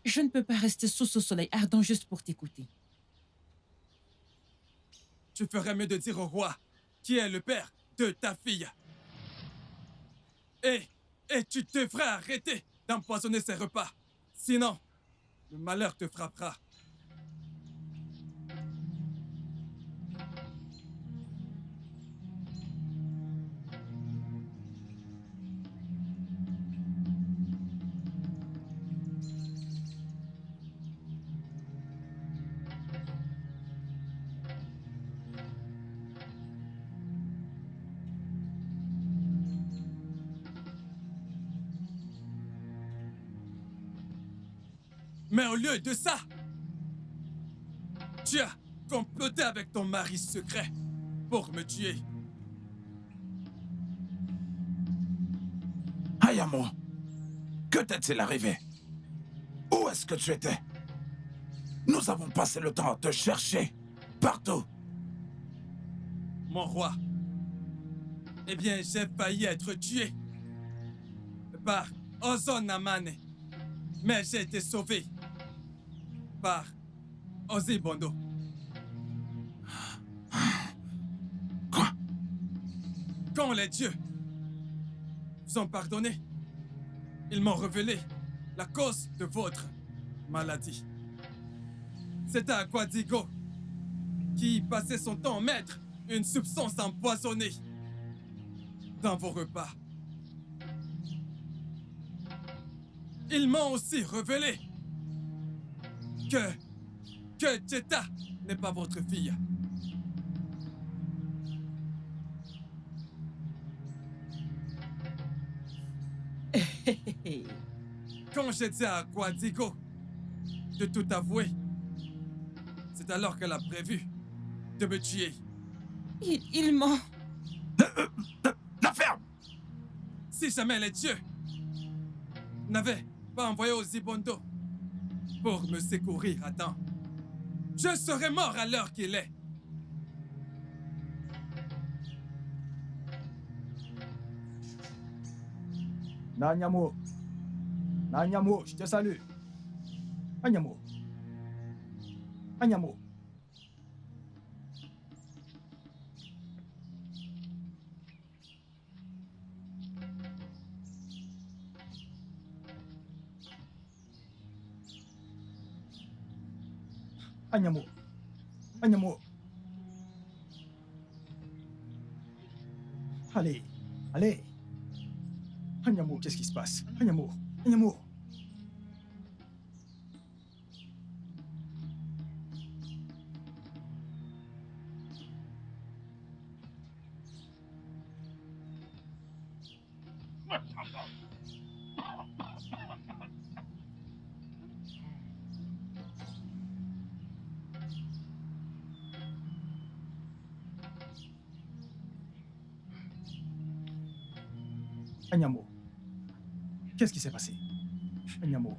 Je ne peux pas rester sous ce soleil ardent juste pour t'écouter. Tu ferais mieux de dire au roi qui est le père de ta fille. Et tu devrais arrêter d'empoisonner ses repas. Sinon, le malheur te frappera. Mais au lieu de ça, tu as comploté avec ton mari secret pour me tuer. Ayamo, que t'est-il arrivé? Où est-ce que tu étais? Nous avons passé le temps à te chercher partout. Mon roi, eh bien, j'ai failli être tué par Ozon Amane, mais j'ai été sauvé par Ozibondo. Quoi? Quand les dieux vous ont pardonné, ils m'ont révélé la cause de votre maladie. C'était Aquadigo qui passait son temps à mettre une substance empoisonnée dans vos repas. Ils m'ont aussi révélé que Jetta n'est pas votre fille. Quand j'ai dit à Aquadigo de tout avouer, c'est alors qu'elle a prévu de me tuer. Il ment. La ferme! Si jamais les dieux n'avaient pas envoyé Ozibondo pour me secourir à temps, je serais mort à l'heure qu'il est. Nanyamo. Nanyamo, je te salue. Anyamo. Anyamo. Anyamo. Anyamo. Allez, allez. Anyamo, qu'est-ce qui se passe? Anyamo, Anyamo. Anyamo. Qu'est-ce qui s'est passé? Anyamo.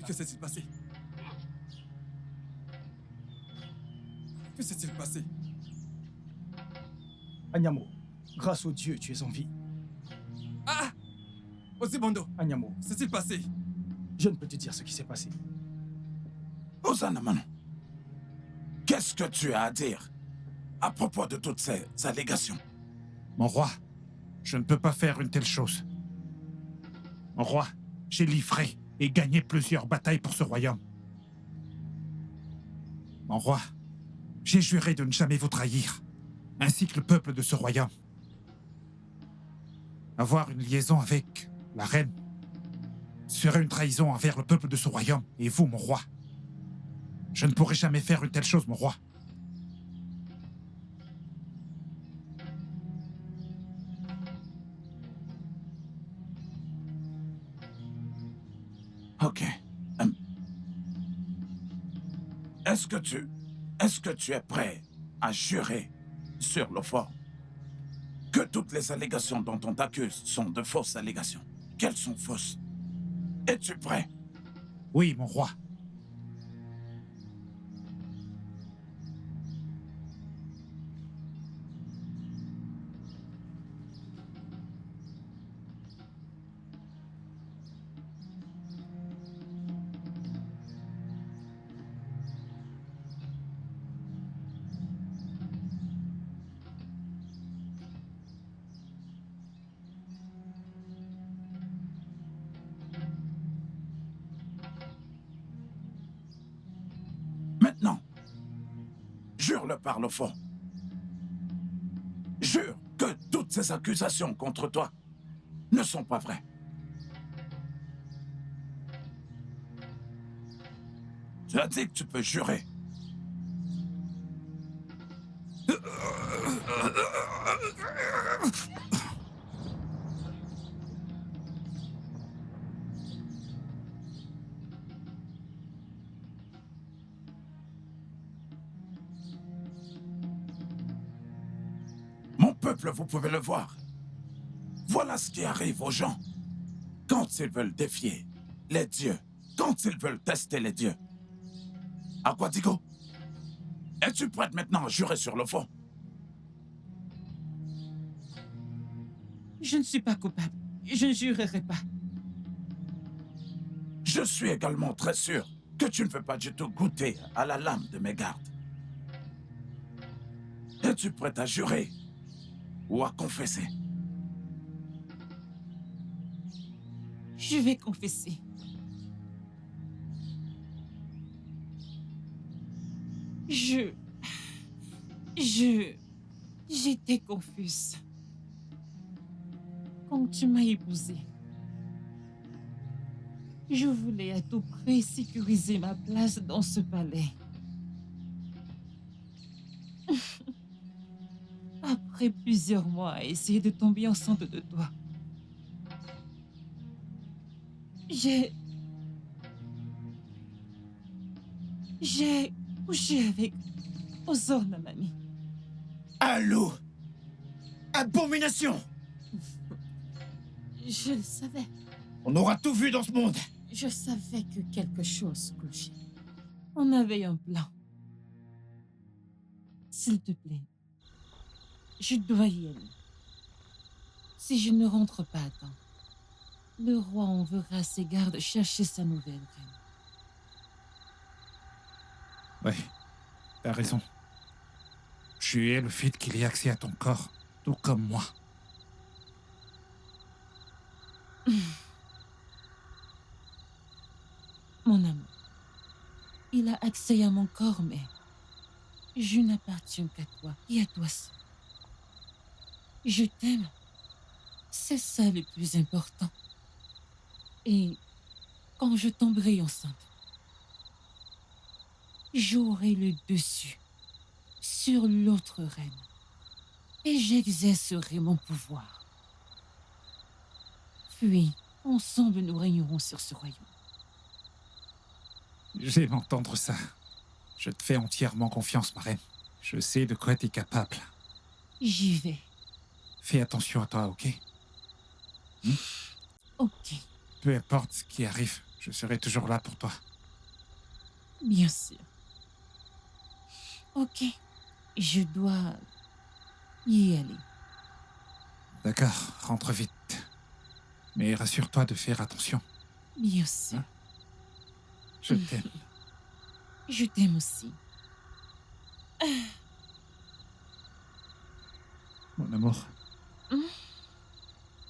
Que s'est-il passé? Que s'est-il passé? Anyamo. Grâce au Dieu, tu es en vie. Ah! Ozibondo, Anyamo. que s'est-il passé? Je ne peux te dire ce qui s'est passé. Ozanamano, qu'est-ce que tu as à dire à propos de toutes ces allégations? Mon roi, je ne peux pas faire une telle chose. Mon roi, j'ai livré et gagné plusieurs batailles pour ce royaume. Mon roi, j'ai juré de ne jamais vous trahir, ainsi que le peuple de ce royaume. Avoir une liaison avec la reine serait une trahison envers le peuple de ce royaume et vous, mon roi. Je ne pourrai jamais faire une telle chose, mon roi. Ok. Est-ce que tu es prêt à jurer sur le fort que toutes les allégations dont on t'accuse sont de fausses allégations? Qu'elles sont fausses? Es-tu prêt? Oui, mon roi. Maintenant, jure-le par le fond. Jure que toutes ces accusations contre toi ne sont pas vraies. Tu as dit que tu peux jurer. Mon peuple, vous pouvez le voir. Voilà ce qui arrive aux gens quand ils veulent défier les dieux, quand ils veulent tester les dieux. Aquatico, es-tu prête maintenant à jurer sur le fond? Je ne suis pas coupable. Je ne jurerai pas. Je suis également très sûr que tu ne veux pas du tout goûter à la lame de mes gardes. Es-tu prête à jurer ou à confesser? Je vais confesser. J'étais confuse. Quand tu m'as épousée, je voulais à tout prix sécuriser ma place dans ce palais. Après plusieurs mois à essayer de tomber enceinte de toi, j'ai couché avec Ozor Namami. Allô? Abomination! Je le savais. On aura tout vu dans ce monde. Je savais que quelque chose clochait. On avait un plan. S'il te plaît, je dois y aller. Si je ne rentre pas à temps, le roi enverra ses gardes chercher sa nouvelle reine. Ouais, t'as raison. Tu es le fait qu'il ait accès à ton corps, tout comme moi. Mon amour, il a accès à mon corps, mais je n'appartiens qu'à toi et à toi seul. Je t'aime. C'est ça le plus important. Et quand je tomberai enceinte, j'aurai le dessus sur l'autre reine et j'exercerai mon pouvoir. Puis, ensemble, nous régnerons sur ce royaume. J'aime entendre ça. Je te fais entièrement confiance, ma reine. Je sais de quoi tu es capable. J'y vais. Fais attention à toi, ok? Ok, Peu importe ce qui arrive, je serai toujours là pour toi. bien sûr. Ok, je dois y aller. D'accord, rentre vite. Mais rassure-toi de faire attention. Bien sûr. Je t'aime. Je t'aime aussi. Mon amour.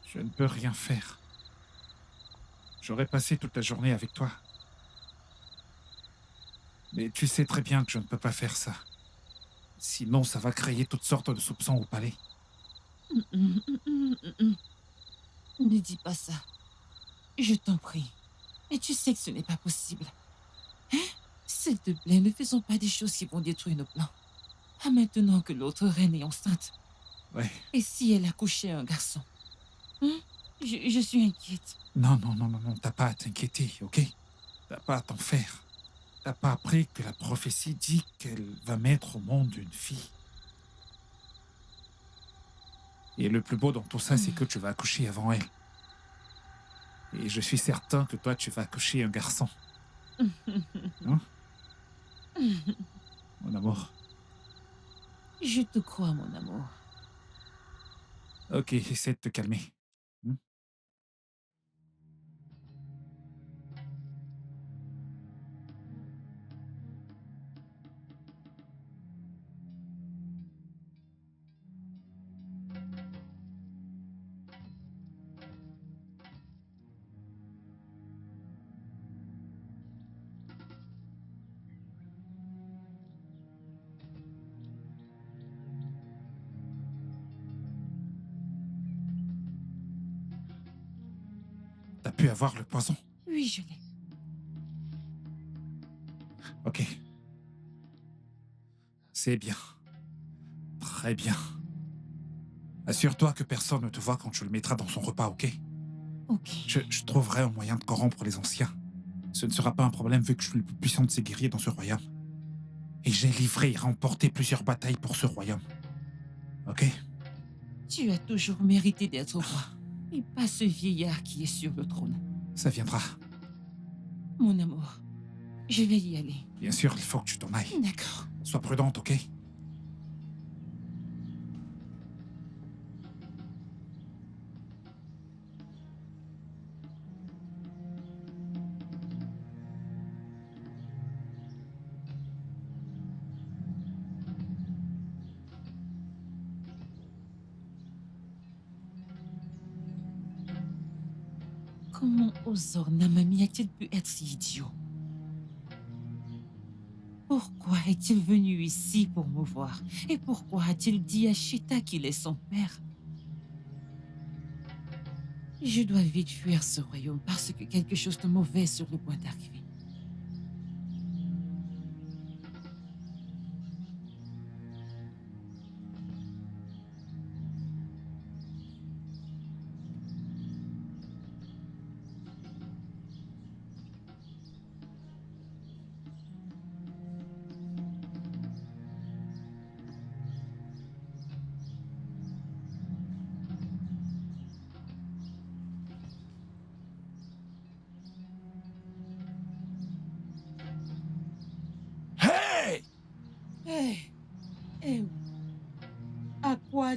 Je ne peux rien faire. J'aurais passé toute la journée avec toi. Mais tu sais très bien que je ne peux pas faire ça. Sinon, ça va créer toutes sortes de soupçons au palais. Ne dis pas ça. Je t'en prie. Mais tu sais que ce n'est pas possible. Hein? S'il te plaît, ne faisons pas des choses qui vont détruire nos plans. Ah, maintenant que l'autre reine est enceinte. Ouais. Et si elle a couché un garçon? Je suis inquiète. Non, t'as pas à t'inquiéter, ok? T'as pas à t'en faire. T'as pas appris que la prophétie dit qu'elle va mettre au monde une fille. Et le plus beau dans tout ça, c'est que tu vas accoucher avant elle. Et je suis certain que toi, tu vas accoucher un garçon. Hein? Mon amour. Je te crois, mon amour. Ok, essaie de te calmer. T'as pu avoir le poison? Oui, je l'ai. Ok. C'est bien. Très bien. Assure-toi que personne ne te voit quand tu le mettras dans son repas, ok? Ok. Je trouverai un moyen de corrompre les anciens. Ce ne sera pas un problème vu que je suis le plus puissant de ces guerriers dans ce royaume. Et j'ai livré et remporté plusieurs batailles pour ce royaume. Ok? Tu as toujours mérité d'être roi. Et pas ce vieillard qui est sur le trône. Ça viendra. Mon amour, je vais y aller. Bien sûr, il faut que tu t'en ailles. D'accord. Sois prudente, ok? Comment Ozor Namami a-t-il pu être si idiot? Pourquoi est-il venu ici pour me voir? Et pourquoi a-t-il dit à Chita qu'il est son père? Je dois vite fuir ce royaume parce que quelque chose de mauvais est sur le point d'arriver.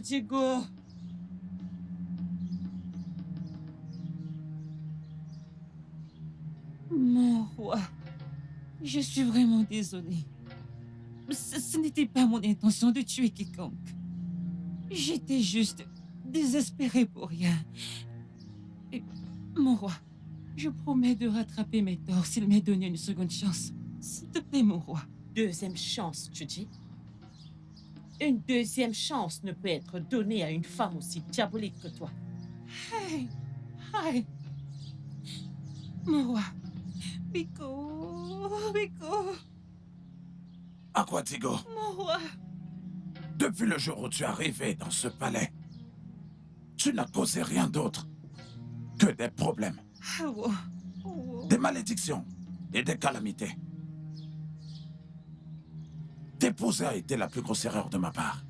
Diego. Mon roi, je suis vraiment désolée. Ce n'était pas mon intention de tuer quiconque. J'étais juste désespérée pour rien. Et, mon roi, je promets de rattraper mes torts s'il m'est donné une seconde chance. S'il te plaît, mon roi. Deuxième chance, tu dis? Une deuxième chance ne peut être donnée à une femme aussi diabolique que toi. Hey, hey. Mon roi. Biko. Aquatigo, Mon roi. depuis le jour où tu es arrivé dans ce palais, tu n'as causé rien d'autre que des problèmes, des malédictions et des calamités. T'épouser a été la plus grosse erreur de ma part.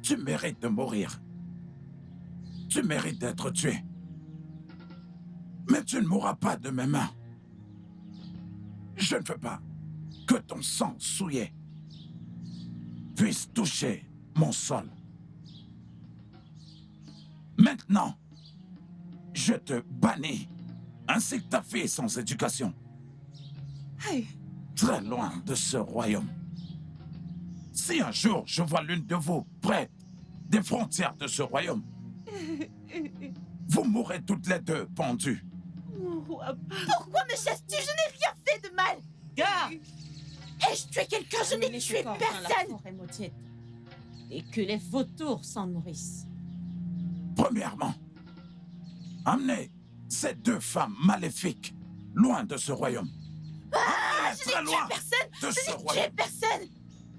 Tu mérites de mourir. Tu mérites d'être tué. Mais tu ne mourras pas de mes mains. Je ne veux pas que ton sang souillé puisse toucher mon sol. Maintenant, je te bannis, ainsi que ta fille sans éducation. Hey. Très loin de ce royaume. Si un jour je vois l'une de vous près des frontières de ce royaume, vous mourrez toutes les deux pendues. Mon roi. Pourquoi me chasses-tu? Je n'ai rien fait de mal. Garde! Ai-je tué quelqu'un? Je n'ai tué La personne. forêt maudite. Et que les vautours s'en nourrissent. Premièrement, amenez ces deux femmes maléfiques loin de ce royaume. Ah, je Très n'ai loin tué personne. de Je ce n'ai tué royaume. personne.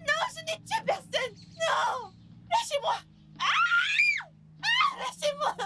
Non, je n'ai tué personne. Non. Lâchez-moi. Ah, lâchez-moi.